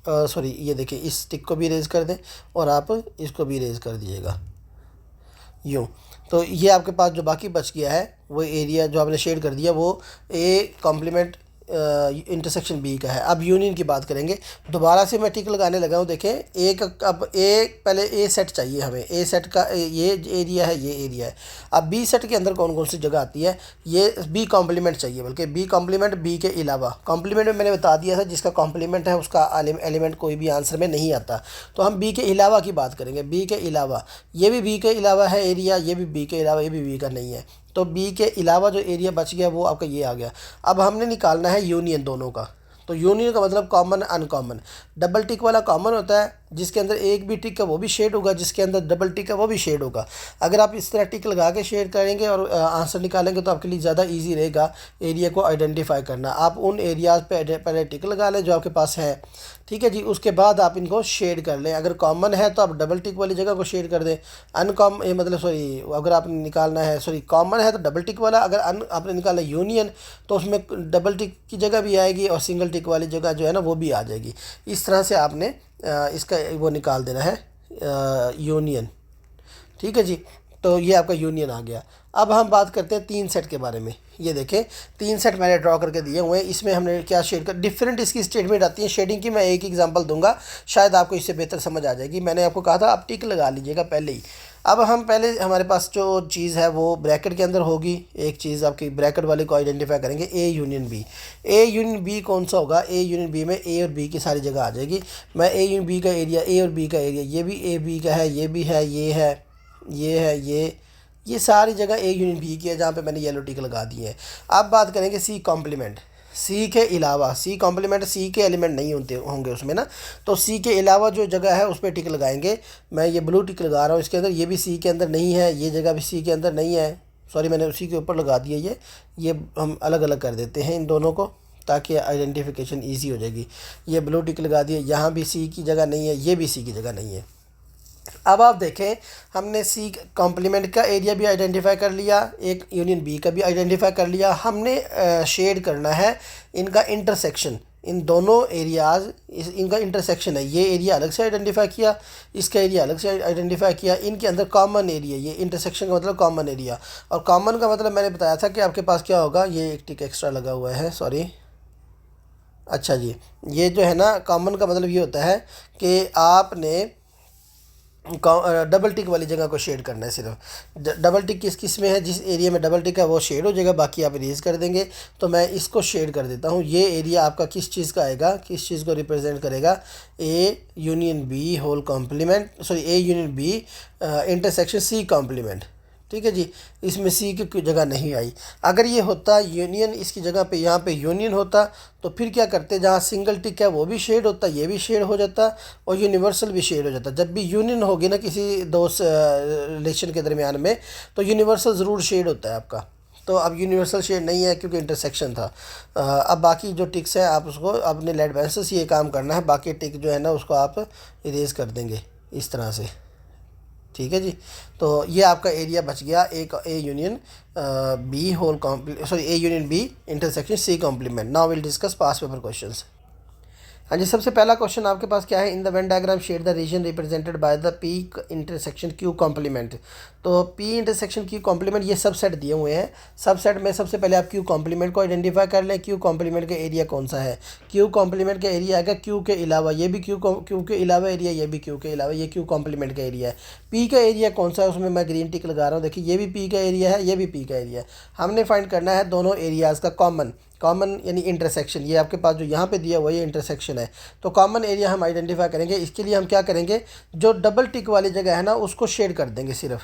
सॉरी, ये देखिए, इस टिक को भी इरेज़ कर दें और आप इसको भी इरेज़ कर दीजिएगा यूँ। तो ये आपके पास जो बाकी बच गया है वो एरिया जो आपने शेड कर दिया वो ए कॉम्प्लीमेंट इंटरसेक्शन बी का है। अब यूनियन की बात करेंगे। दोबारा से मैं टिक लगाने लगा हूँ। देखें, ए का अब ए पहले ए सेट चाहिए हमें, ए सेट का ये एरिया है, ये एरिया है। अब बी सेट के अंदर कौन कौन सी जगह आती है, ये बी कॉम्प्लीमेंट चाहिए, बल्कि बी कॉम्प्लीमेंट बी के अलावा। कॉम्प्लीमेंट में मैंने बता दिया था जिसका कॉम्प्लीमेंट है उसका एलिमेंट कोई भी आंसर में नहीं आता। तो हम बी के अलावा की बात करेंगे। बी के अलावा ये भी बी के अलावा है एरिया, ये भी बी के अलावा, ये भी बी का नहीं है। तो बी के अलावा जो एरिया बच गया वो आपका ये आ गया। अब हमने निकालना है यूनियन दोनों का। तो यूनियन का मतलब कॉमन अनकॉमन। डबल टिक वाला कॉमन होता है, जिसके अंदर एक भी टिक है वो भी शेड होगा, जिसके अंदर डबल टिक है वो भी शेड होगा। अगर आप इस तरह टिक लगा के शेड करेंगे और आंसर निकालेंगे तो आपके लिए ज़्यादा इजी रहेगा एरिया को आइडेंटिफाई करना। आप उन एरियाज़ पे पहले टिक लगा लें जो आपके पास है, ठीक है जी। उसके बाद आप इनको शेड कर लें। अगर कॉमन है तो आप डबल टिक वाली जगह को शेड कर दें। मतलब सॉरी, अगर आपने निकालना है, सॉरी, कॉमन है तो डबल टिक वाला, अगर आपने निकाला यूनियन तो उसमें डबल टिक की जगह भी आएगी और सिंगल टिक वाली जगह जो है ना वो भी आ जाएगी। इस तरह से आपने इसका वो निकाल देना है यूनियन, ठीक है जी। तो ये आपका यूनियन आ गया। अब हम बात करते हैं 3 सेट के बारे में। ये देखें, 3 सेट मैंने ड्रॉ करके दिए हुए हैं। इसमें हमने क्या शेड कर, डिफरेंट इसकी स्टेटमेंट आती है शेडिंग की। मैं एक एग्जांपल दूंगा, शायद आपको इससे बेहतर समझ आ जाएगी। मैंने आपको कहा था आप टिक लगा लीजिएगा पहले ही। अब हम पहले हमारे पास जो चीज़ है वो ब्रैकेट के अंदर होगी। एक चीज़ आपकी ब्रैकेट वाले को आइडेंटिफाई करेंगे, A union B. A union B कौन सा होगा, ए यूनियन बी में ए और बी की सारी जगह आ जाएगी। मैं ए यूनियन बी का एरिया, ए और बी का एरिया, ये भी ए बी का है, ये भी है, ये है, ये है, ये सारी जगह ए यूनियन बी की है जहाँ पे मैंने येलो टिक लगा दी है। अब बात करेंगे सी कॉम्प्लीमेंट। सी के अलावा, सी कॉम्प्लीमेंट, सी के एलिमेंट नहीं होंगे उसमें ना, तो सी के अलावा जो जगह है उस पर टिक लगाएंगे। मैं ये ब्लू टिक लगा रहा हूँ इसके अंदर, ये भी सी के अंदर नहीं है, ये जगह भी सी के अंदर नहीं है। सॉरी, मैंने उसी के ऊपर लगा दिया। ये हम अलग अलग कर देते हैं इन दोनों को ताकि आइडेंटिफिकेशन ईजी हो जाएगी। ये ब्लू टिक लगा दिया, यहाँ भी सी की जगह नहीं है, ये भी सी की जगह नहीं है। अब आप देखें, हमने सी कॉम्प्लीमेंट का एरिया भी आइडेंटिफाई कर लिया, एक यूनियन बी का भी आइडेंटिफाई कर लिया। हमने शेड करना है इनका इंटरसेक्शन, इन दोनों एरियाज़ इनका इंटरसेक्शन है। ये एरिया अलग से आइडेंटिफाई किया, इसका एरिया अलग से आइडेंटिफाई किया, इनके अंदर कॉमन एरिया, ये इंटरसेक्शन का मतलब कॉमन एरिया। और कॉमन का मतलब मैंने बताया था कि आपके पास क्या होगा, ये एक टिक एक्स्ट्रा लगा हुआ है, सॉरी। अच्छा जी, ये जो है ना कॉमन का मतलब ये होता है कि आपने डबल टिक वाली जगह को शेड करना है सिर्फ। डबल टिक किस में है, जिस एरिया में डबल टिक है वो शेड हो जाएगा, बाकी आप इरेज कर देंगे। तो मैं इसको शेड कर देता हूँ। ये एरिया आपका किस चीज़ का आएगा, किस चीज़ को रिप्रेजेंट करेगा, A union B whole complement, sorry, A union B intersection C complement, ठीक है जी। इसमें सी की कोई जगह नहीं आई। अगर ये होता यूनियन, इसकी जगह पे यहाँ पे यूनियन होता तो फिर क्या करते, जहाँ सिंगल टिक है वो भी शेड होता, ये भी शेड हो जाता और यूनिवर्सल भी शेड हो जाता। जब भी यूनियन होगी ना किसी दो रिलेशन के दरमियान में, तो यूनिवर्सल ज़रूर शेड होता है आपका। तो अब यूनिवर्सल शेड नहीं है क्योंकि इंटरसेक्शन था। अब बाकी जो टिक्स है आप उसको अपने लेड पेंसिल से ये काम करना है, बाकी टिक जो है ना उसको आप इरेज कर देंगे इस तरह से, ठीक है जी। तो ये आपका एरिया बच गया, एक A union B whole sorry, A union B intersection C complement. Now will discuss past paper questions. हाँ जी, सबसे पहला क्वेश्चन आपके पास क्या है, in the Venn diagram shade the region represented by the P intersection Q complement. तो P intersection Q complement ये सब सेट दिए हुए हैं। सब सेट में सबसे पहले आप क्यू कॉम्प्लीमेंट को आइडेंटिफाई कर लें। क्यू कॉम्प्लीमेंट का एरिया कौन सा है, क्यू कॉम्प्लीमेंट का एरिया आएगा क्यू के अलावा, ये भी क्यू के अलावा एरिया, ये भी क्यू के अलावा, ये क्यू कॉम्प्लीमेंट का एरिया है। पी का एरिया कौन सा है, उसमें मैं ग्रीन टिक लगा रहा हूँ। देखिए, ये भी पी का एरिया है, ये भी पी का एरिया है। हमने फाइंड करना है दोनों एरियाज़ का कॉमन यानी इंटरसेक्शन। ये आपके पास जो यहाँ पे दिया हुआ ये इंटरसेक्शन है। तो कॉमन एरिया हम आइडेंटिफाई करेंगे। इसके लिए हम क्या करेंगे, जो डबल टिक वाली जगह है ना उसको शेड कर देंगे सिर्फ।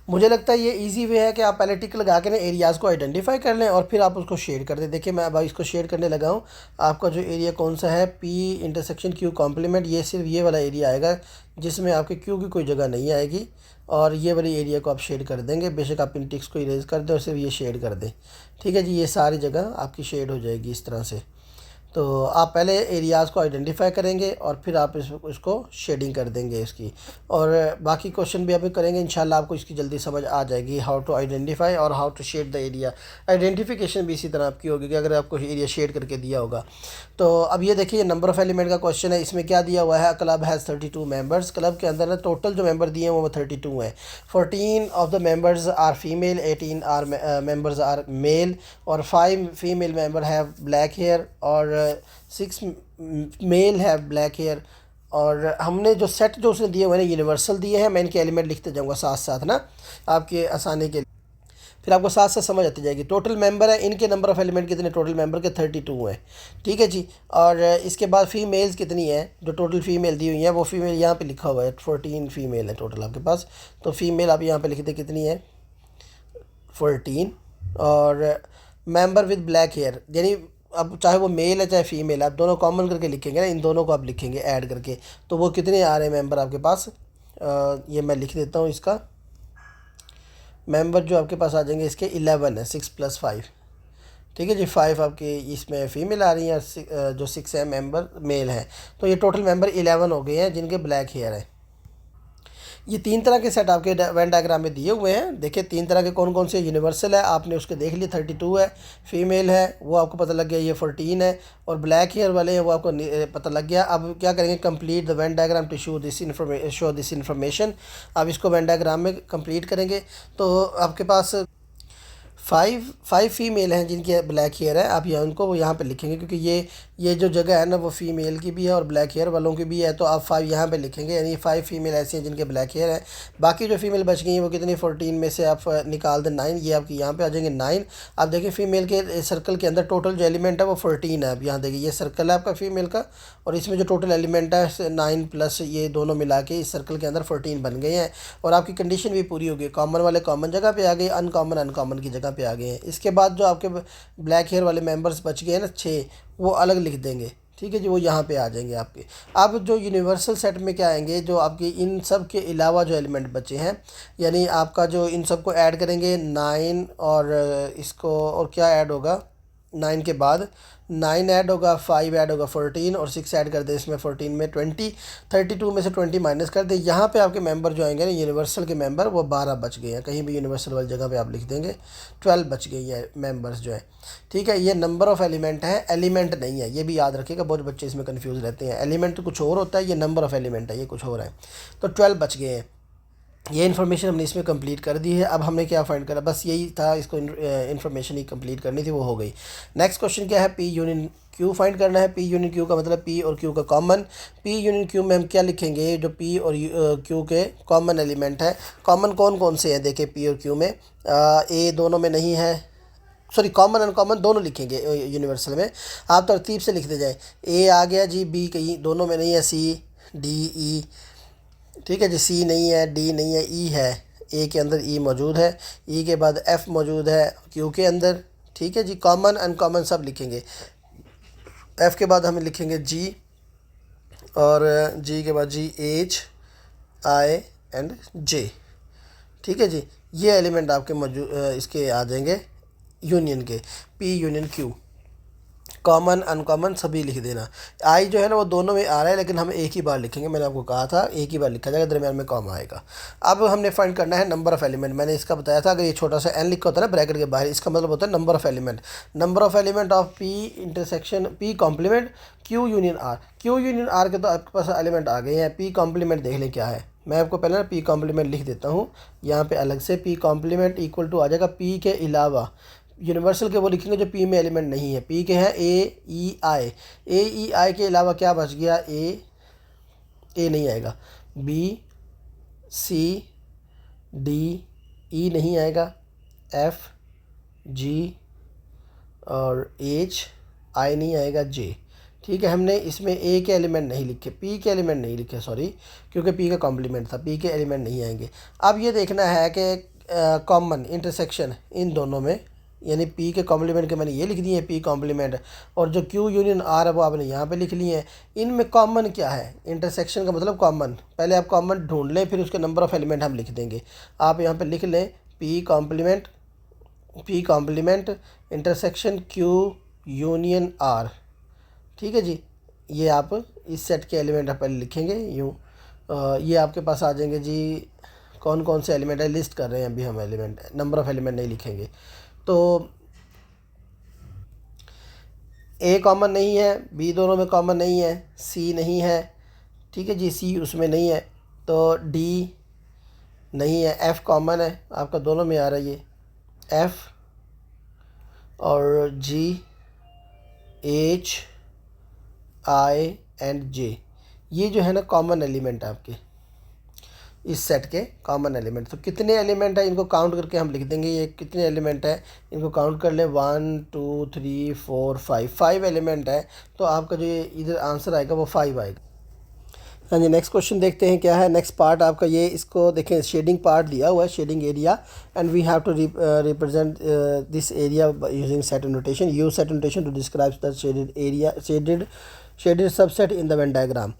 मुझे लगता है ये इजी वे है कि आप पहले टिक लगा के ना एरियाज़ को आइडेंटिफाई कर लें और फिर आप उसको शेड कर दें। देखिए, मैं अब इसको शेड करने लगा हूँ। आपका जो एरिया कौन सा है, पी इंटरसेक्शन क्यू कॉम्प्लीमेंट, ये सिर्फ ये वाला एरिया आएगा जिसमें आपके क्यू की कोई जगह नहीं आएगी। और ये वाली एरिया को आप शेड कर देंगे। बेशक आप इन टिक्स को इरेज कर दें और सिर्फ ये शेड कर दें, ठीक है जी। ये सारी जगह आपकी शेड हो जाएगी इस तरह से। तो आप पहले एरियाज़ को आइडेंटिफाई करेंगे और फिर आप इसको शेडिंग कर देंगे इसकी, और बाकी क्वेश्चन भी अभी करेंगे इंशाल्लाह, आपको इसकी जल्दी समझ आ जाएगी, हाउ टू आइडेंटिफाई और how to shade the area. Identification भी इसी तरह आपकी होगी कि अगर आपको एरिया शेड करके दिया होगा। तो अब ये देखिए नंबर ऑफ़ एलिमेंट का क्वेश्चन है, इसमें क्या दिया हुआ है, क्लब हैज़ 32 मेंबर्स। क्लब के अंदर ना टोटल जो मेंबर दिए हैं वो 32 हैं। 14 of the members are female, 18 are members are male, और 5 female member have black hair, और 6 मेल हैव ब्लैक हेयर। और हमने जो सेट जो उसने दिए हुए हैं यूनिवर्सल दिए हैं, मैं इनके एलिमेंट लिखते जाऊँगा साथ साथ ना आपके आसानी के लिए, फिर आपको साथ साथ समझ आती जाएगी। टोटल मेंबर है, इनके नंबर ऑफ़ एलिमेंट कितने, टोटल मेंबर के 32 हैं, ठीक है जी। और इसके बाद फीमेल्स कितनी है, जो टोटल फीमेल दी हुई है वो फीमेल यहाँ पे लिखा हुआ है, 14 फीमेल है टोटल आपके पास। तो फीमेल आप यहाँ पे लिख दें कितनी है, 14। और मेंबर विद ब्लैक हेयर, यानी अब चाहे वो मेल है चाहे फीमेल है, आप दोनों कॉमन करके लिखेंगे ना, इन दोनों को आप लिखेंगे ऐड करके, तो वो कितने आ रहे हैं मेंबर आपके पास। ये मैं लिख देता हूँ, इसका मेंबर जो आपके पास आ जाएंगे इसके 11 है, 6 + 5, ठीक है जी। 5 आपके इसमें फ़ीमेल आ रही हैं, जो 6 है मेंबर मेल है। तो ये टोटल मेंबर 11 हो गए हैं जिनके ब्लैक हेयर है। ये 3 तरह के सेट आपके वेन डायग्राम में दिए हुए हैं। देखिए 3 तरह के कौन कौन से, यूनिवर्सल है आपने उसके देख लिए 32 है, फीमेल है वो आपको पता लग गया ये 14 है, और ब्लैक हेयर वाले हैं वो आपको पता लग गया। अब क्या करेंगे, complete the Venn diagram to show this information. अब इसको वेन डायग्राम में कंप्लीट करेंगे। तो आपके पास 5 फीमेल हैं जिनके ब्लैक हेयर है, आप यहाँ उनको वो यहाँ पे लिखेंगे, क्योंकि ये जो जगह है ना वो फीमेल की भी है और ब्लैक हेयर वालों की भी है, तो आप 5 यहाँ पे लिखेंगे, यानी 5 फीमेल ऐसी हैं जिनके ब्लैक हेयर है। बाकी जो फीमेल बच गई हैं वो कितनी, 14 में से आप निकाल दें 9, ये आपकी यहाँ पे आ जाएंगे 9। आप देखिए फीमेल के सर्कल के अंदर टोटल जो एलिमेंट है वो 14 है। अब यहाँ देखिए ये सर्कल है आपका फीमेल का, और इसमें जो टोटल एलिमेंट है 9 प्लस ये दोनों मिला के इस सर्कल के अंदर 14 बन गए हैं। और आपकी कंडीशन भी पूरी हो गई, कॉमन वाले कॉमन जगह पे आ गए, अनकॉमन की जगह पे आ गए हैं। इसके बाद जो आपके ब्लैक हेयर वाले मेंबर्स बच गए हैं ना 6, वो अलग लिख देंगे, ठीक है जी, वो यहाँ पे आ जाएंगे आपके। अब जो यूनिवर्सल सेट में क्या आएंगे, जो आपके इन सब के अलावा जो एलिमेंट बचे हैं, यानी आपका जो इन सब को ऐड करेंगे 9, और इसको और क्या ऐड होगा 9 के बाद, 9 ऐड होगा, 5 ऐड होगा 14, और 6 ऐड कर दें इसमें 14 में 20, 32 में से 20 माइनस कर दें। यहाँ पे आपके मेंबर जो आएंगे ना यूनिवर्सल के मेंबर, वो 12 बच गए हैं, कहीं भी यूनिवर्सल वाली जगह पे आप लिख देंगे 12 बच गई है मेंबर्स जो है, ठीक है। ये नंबर ऑफ़ एलिमेंट है, एलिमेंट नहीं है, ये भी याद रखिएगा, बहुत बच्चे इसमें कन्फ्यूज़ रहते हैं। एलिमेंट तो कुछ और होता है, ये नंबर ऑफ़ एलिमेंट है, ये कुछ और है। तो 12 बच गए हैं, ये इन्फॉर्मेशन हमने इसमें कंप्लीट कर दी है। अब हमने क्या फाइंड करा, बस यही था, इसको इन्फॉर्मेशन ही कंप्लीट करनी थी, वो हो गई। नेक्स्ट क्वेश्चन क्या है, पी यूनियन क्यू फाइंड करना है। पी यूनियन क्यू का मतलब पी और क्यू का कॉमन। पी यूनियन क्यू में हम क्या लिखेंगे, जो पी और क्यू के कॉमन एलिमेंट है। कॉमन कौन कौन से हैं देखिए पी और क्यू में, ए दोनों में नहीं है, सॉरी कॉमन अनकॉमन दोनों लिखेंगे यूनिवर्सल में, आप तरतीब से लिखते जाए। ए आ गया जी, बी कहीं दोनों में नहीं है, सी डी ई, ठीक है जी, सी नहीं है, डी नहीं है, ई है, ए के अंदर ई मौजूद है, ई के बाद एफ़ मौजूद है क्यू के अंदर, ठीक है जी। कॉमन अनकॉमन सब लिखेंगे। एफ़ के बाद हम लिखेंगे जी, और जी के बाद जी एच आई एंड जे, ठीक है जी। ये एलिमेंट आपके मौजूद इसके आ जाएंगे यूनियन के, P union Q. Common uncommon सभी लिख देना। आई जो है ना वो दोनों में आ रहा है, लेकिन हम एक ही बार लिखेंगे, मैंने आपको कहा था एक ही बार लिखा जाएगा, दरम्यान में कॉमा आएगा। अब हमने फाइंड करना है नंबर ऑफ़ एलिमेंट। मैंने इसका बताया था, अगर ये छोटा सा एन लिखा होता है ना ब्रैकेट के बाहर, इसका मतलब होता है number of element. Number of element of P intersection P complement Q union R. Q union R के तो आपके पास एलिमेंट आ गए हैं। पी कॉम्प्लीमेंट देख लें क्या है, मैं आपको पहले ना पी कॉम्प्लीमेंट लिख देता हूँ यहाँ पे अलग से। पी कॉम्प्लीमेंट इक्वल टू आ जाएगा पी के अलावा, यूनिवर्सल के वो लिखेंगे जो पी में एलिमेंट नहीं है। पी के हैं ए ई आई, ए ई आई के अलावा क्या बच गया, ए नहीं आएगा, बी सी डी ई नहीं आएगा, एफ़ जी और एच आई नहीं आएगा, जे, ठीक है। हमने इसमें ए के एलिमेंट नहीं लिखे, पी के एलिमेंट नहीं लिखे, सॉरी, क्योंकि पी का कॉम्प्लीमेंट था, पी के एलिमेंट नहीं आएंगे। अब ये देखना है कि कॉमन इंटरसेक्शन इन दोनों में, यानी पी के कॉम्प्लीमेंट के मैंने ये लिख दिए पी कॉम्प्लीमेंट, और जो क्यू यूनियन आर है वो आपने यहाँ पे लिख लिए हैं। इनमें कॉमन क्या है, इंटरसेक्शन का मतलब कॉमन, पहले आप कॉमन ढूंढ लें, फिर उसके नंबर ऑफ़ एलिमेंट हम लिख देंगे। आप यहाँ पे लिख लें P complement intersection Q union R, ठीक है जी। ये आप इस सेट के एलिमेंट आप पहले लिखेंगे यूँ। ये आपके पास आ जाएंगे जी, कौन कौन से एलिमेंट है लिस्ट कर रहे हैं अभी हम, एलिमेंट नंबर ऑफ़ एलिमेंट नहीं लिखेंगे। तो ए कॉमन नहीं है, बी दोनों में कॉमन नहीं है, सी नहीं है, ठीक है जी, सी उसमें नहीं है, तो डी नहीं है, एफ़ कॉमन है आपका, दोनों में आ रहा है ये एफ़, और जी, एच, आई एंड जे, ये जो है ना कॉमन एलिमेंट है आपके इस सेट के कॉमन एलिमेंट। तो कितने एलिमेंट है इनको काउंट करके हम लिख देंगे, ये कितने एलिमेंट है इनको काउंट कर लें, 1 2 3 4 5, 5 एलिमेंट है। तो आपका जो ये इधर आंसर आएगा वो 5 आएगा। हाँ जी, नेक्स्ट क्वेश्चन देखते हैं क्या है। नेक्स्ट पार्ट आपका ये, इसको देखें, शेडिंग पार्ट दिया हुआ है, shading area, and we have to represent this area using set notation. Use set notation to describe the shaded area, shaded subset in the Venn diagram.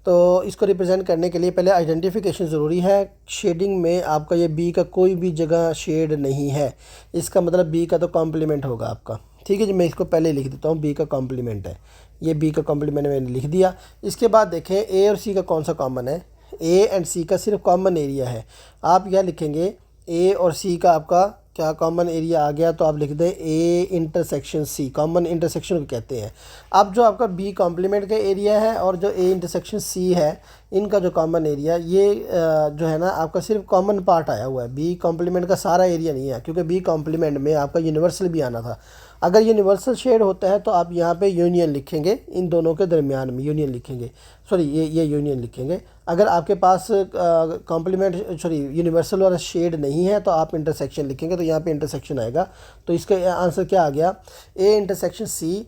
तो इसको रिप्रेजेंट करने के लिए पहले आइडेंटिफिकेशन ज़रूरी है। शेडिंग में आपका ये बी का कोई भी जगह शेड नहीं है, इसका मतलब बी का तो कॉम्प्लीमेंट होगा आपका, ठीक है जी। मैं इसको पहले लिख देता हूँ, बी का कॉम्प्लीमेंट है, ये बी का कॉम्प्लीमेंट मैंने लिख दिया। इसके बाद देखें ए और सी का कौन सा कॉमन है, ए एंड सी का सिर्फ कॉमन एरिया है। आप यह लिखेंगे ए और सी का आपका क्या कॉमन एरिया आ गया, तो आप लिख दें A intersection C, common intersection को कहते हैं। अब जो आपका बी कॉम्प्लीमेंट का एरिया है और जो ए इंटरसेक्शन सी है, इनका जो कॉमन एरिया, ये जो है ना आपका सिर्फ कॉमन पार्ट आया हुआ है, बी कॉम्प्लीमेंट का सारा एरिया नहीं है, क्योंकि बी कॉम्प्लीमेंट में आपका यूनिवर्सल भी आना था। अगर यूनिवर्सल शेड होता है तो आप यहाँ पे यूनियन लिखेंगे, इन दोनों के दरमियान में यूनियन लिखेंगे, सॉरी ये यूनियन लिखेंगे। अगर आपके पास कॉम्प्लीमेंट सॉरी यूनिवर्सल वाला शेड नहीं है तो आप इंटरसेक्शन लिखेंगे, तो यहाँ पे इंटरसेक्शन आएगा। तो इसका आंसर क्या आ गया, A intersection C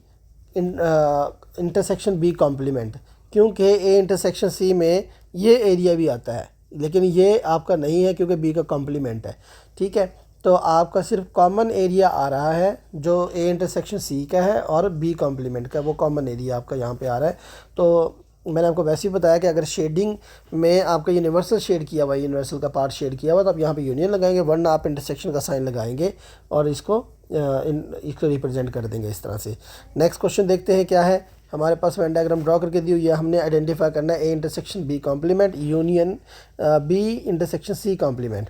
intersection B complement, क्योंकि ए इंटरसेक्शन सी में ये एरिया भी आता है, लेकिन ये आपका नहीं है क्योंकि बी का कॉम्प्लीमेंट है, ठीक है। तो आपका सिर्फ कॉमन एरिया आ रहा है जो ए इंटरसेक्शन सी का है और बी कॉम्प्लीमेंट का, वो कॉमन एरिया आपका यहाँ पे आ रहा है। तो मैंने आपको वैसे ही बताया कि अगर शेडिंग में आपका यूनिवर्सल शेड किया हुआ है, यूनिवर्सल का पार्ट शेड किया हुआ, तो आप यहाँ पे यूनियन लगाएंगे, वरना आप इंटरसेक्शन का साइन लगाएंगे और इसको रिप्रेजेंट कर देंगे इस तरह से। नेक्स्ट क्वेश्चन देखते हैं क्या है। हमारे पास वेन डायग्राम ड्रॉ करके दी हुई है, हमने आइडेंटिफाई करना है A intersection B complement union B intersection C complement.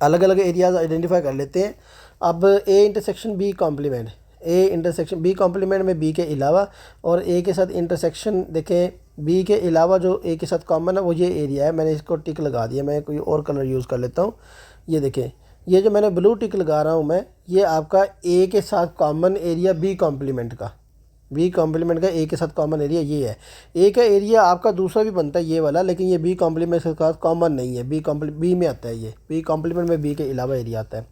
अलग अलग एरियाज आइडेंटिफाई कर लेते हैं। अब A intersection B complement, A intersection B complement में बी के अलावा और ए के साथ इंटरसेक्शन, देखें बी के अलावा जो ए के साथ कॉमन है वो ये एरिया है। मैंने इसको टिक लगा दिया, मैं कोई और कलर यूज़ कर लेता हूँ। ये देखें, ये जो मैंने ब्लू टिक लगा रहा हूँ मैं, ये आपका ए के साथ कॉमन एरिया बी कॉम्प्लीमेंट का, बी कॉम्प्लीमेंट का ए के साथ कॉमन एरिया ये है। ए का एरिया आपका दूसरा भी बनता है ये वाला, लेकिन ये बी कॉम्प्लीमेंट के साथ कॉमन नहीं है, बी में आता है, ये बी कॉम्प्लीमेंट में बी के अलावा एरिया आता है।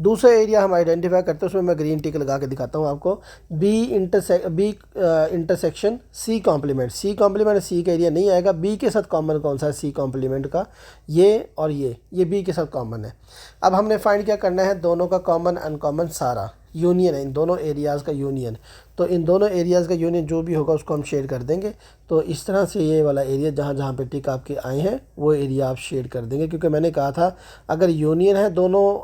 दूसरा एरिया हम आइडेंटिफाई करते हैं, उसमें मैं ग्रीन टिक लगा के दिखाता हूँ आपको। B intersection C complement, C complement C का एरिया नहीं आएगा। बी के साथ कॉमन कौन सा है सी कॉम्प्लीमेंट का, ये और ये बी के साथ कॉमन है। अब हमने फाइंड क्या करना है, दोनों का कॉमन अनकॉमन सारा यूनियन है, इन दोनों एरियाज़ का यूनियन। तो इन दोनों एरियाज़ का यूनियन जो भी होगा उसको हम शेड कर देंगे। तो इस तरह से ये वाला एरिया जहाँ जहाँ पे टिक आपके आए हैं वो एरिया आप शेड कर देंगे, क्योंकि मैंने कहा था अगर यूनियन है दोनों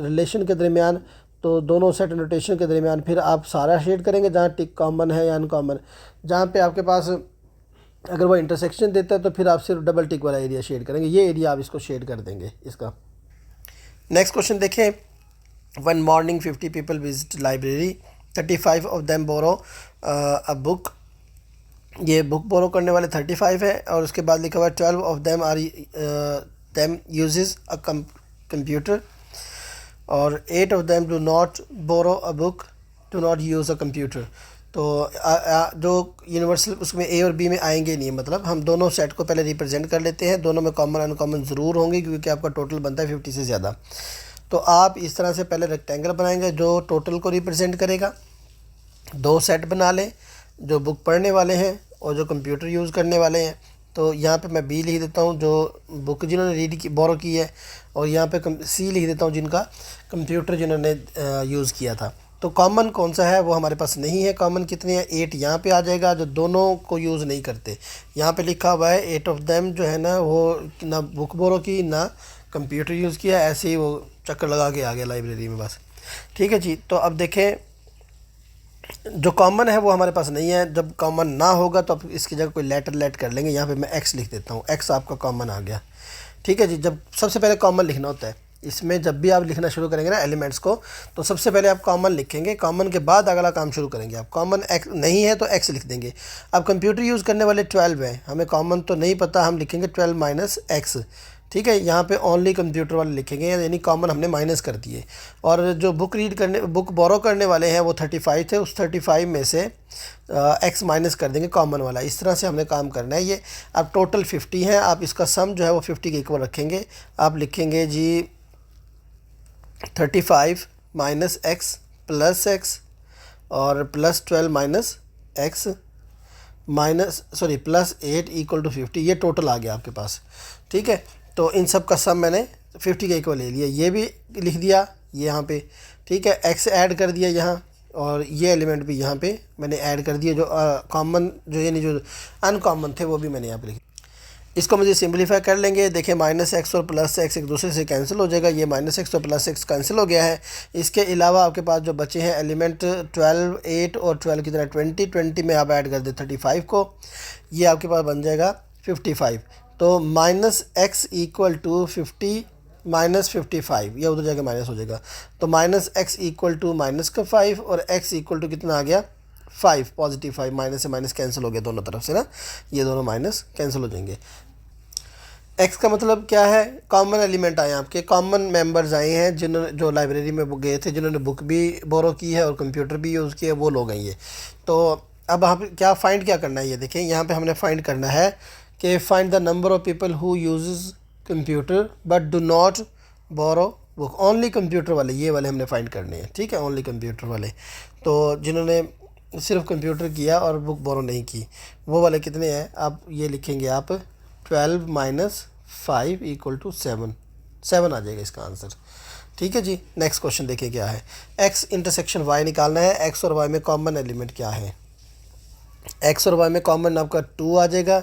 रिलेशन के दरमियान, तो दोनों सेट नोटेशन के दरमियान फिर आप सारा शेड करेंगे जहाँ टिक कॉमन है या अनकॉमन। जहाँ पे आपके पास अगर वो इंटरसेक्शन देता है तो फिर आप सिर्फ डबल टिक वाला एरिया शेड करेंगे, ये एरिया आप इसको शेड कर देंगे इसका। नेक्स्ट क्वेश्चन देखें। One morning 50 people visit library, 35 of them borrow a book। ये बुक बोरो करने वाले 35 है, और उसके बाद लिखा हुआ है 12 of them are them uses a computer, और 8 of them do not borrow a book, do not use a computer। तो जो यूनिवर्सल उसमें ए और बी में आएंगे नहीं, मतलब हम दोनों सेट को पहले रिप्रेजेंट कर लेते हैं। दोनों में कॉमन अनकॉमन ज़रूर होंगे क्योंकि आपका टोटल बनता है 50 से ज़्यादा। तो आप इस तरह से पहले रेक्टेंगल बनाएंगे जो टोटल को रिप्रेजेंट करेगा। दो सेट बना लें, जो बुक पढ़ने वाले हैं और जो कंप्यूटर यूज़ करने वाले हैं। तो यहाँ पे मैं बी लिख देता हूँ जो बुक जिन्होंने रीड की बोरो की है, और यहाँ पे सी लिख देता हूँ जिनका कंप्यूटर जिन्होंने यूज़ किया था। तो कॉमन कौन सा है वो हमारे पास नहीं है। कॉमन कितने हैं, 8 यहाँ पे आ जाएगा जो दोनों को यूज़ नहीं करते। यहाँ पे लिखा हुआ है 8 ऑफ देम जो है ना वो ना बुक बोरो की ना कंप्यूटर यूज़ किया, ऐसे ही वो चक्कर लगा के आ गया लाइब्रेरी में बस। ठीक है जी। तो अब देखें जो कॉमन है वो हमारे पास नहीं है। जब कॉमन ना होगा तो अब इसकी जगह कोई लेटर लेट कर लेंगे। यहाँ पे मैं एक्स लिख देता हूँ, एक्स आपका कॉमन आ गया। ठीक है जी। जब सबसे पहले कॉमन लिखना होता है इसमें, जब भी आप लिखना शुरू करेंगे ना एलिमेंट्स को, तो सबसे पहले आप कॉमन लिखेंगे, कॉमन के बाद अगला काम शुरू करेंगे आप। कॉमन एक्स नहीं है तो एक्स लिख देंगे। अब कंप्यूटर यूज़ करने वाले 12 हैं, हमें कॉमन तो नहीं पता, हम लिखेंगे 12 माइनस एक्स। ठीक है, यहाँ पे ओनली कंप्यूटर वाले लिखेंगे, यानी कॉमन हमने माइनस कर दिए। और जो बुक बोरो करने वाले हैं वो 35 थे, उस 35 में से एक्स माइनस कर देंगे कॉमन वाला। इस तरह से हमने काम करना है ये। अब टोटल 50 है, आप इसका सम जो है वो 50 के इक्वल रखेंगे। आप लिखेंगे जी 35 माइनस एक्स प्लस एक्स और plus 12 minus X plus 8 equal to 50। ये टोटल आ गया आपके पास। ठीक है, तो इन सब का सम मैंने 50 के इक्वल ले लिया, ये भी लिख दिया ये यहाँ पे। ठीक है, एक्स ऐड कर दिया यहाँ, और ये एलिमेंट भी यहाँ पे मैंने ऐड कर दिया। जो कॉमन जो यानी जो अनकॉमन थे वो भी मैंने यहाँ पे लिखे। इसको मुझे सिंपलीफाई कर लेंगे। देखिए माइनस एक्स और प्लस एक्स एक दूसरे से कैंसिल हो जाएगा, ये माइनस एक्स और प्लस एक्स कैंसिल हो गया है। इसके अलावा आपके पास जो बचे हैं एलिमेंट 12, 8 और 12 की तरह 20 में आप ऐड कर दें 35 को, ये आपके पास बन जाएगा 55। तो minus X equal to 50 minus 55, यह उधर जाके माइनस हो जाएगा। तो minus X equal to minus का 5 और एक्स इक्वल टू कितना आ गया 5, पॉजिटिव 5। माइनस से माइनस कैंसिल हो गया दोनों तरफ से ना, ये दोनों माइनस कैंसिल हो जाएंगे। एक्स का मतलब क्या है, कॉमन एलिमेंट आए आपके, कॉमन मेंबर्स आए हैं जिन्होंने जो लाइब्रेरी में गए थे, जिन्होंने बुक भी बोरो की है और कंप्यूटर भी यूज़ किया, वो लोग हैं ये। तो अब हम क्या फाइंड क्या करना है, ये देखें यहाँ पे हमने फाइंड करना है कि find the number of people who use computer but do not borrow book. Only computer वाले, ये वाले हमने फाइंड करने हैं। ठीक है, ओनली कंप्यूटर वाले, तो जिन्होंने सिर्फ कंप्यूटर किया और बुक बोरो नहीं की, वो वाले कितने हैं, आप ये लिखेंगे आप 12 माइनस 5 इक्वल टू 7 आ जाएगा इसका आंसर। ठीक है जी, नेक्स्ट क्वेश्चन देखिए क्या है। एक्स इंटरसेक्शन वाई निकालना है। एक्स और वाई में कॉमन एलिमेंट क्या है, एक्स और वाई में कॉमन आपका 2 आ जाएगा,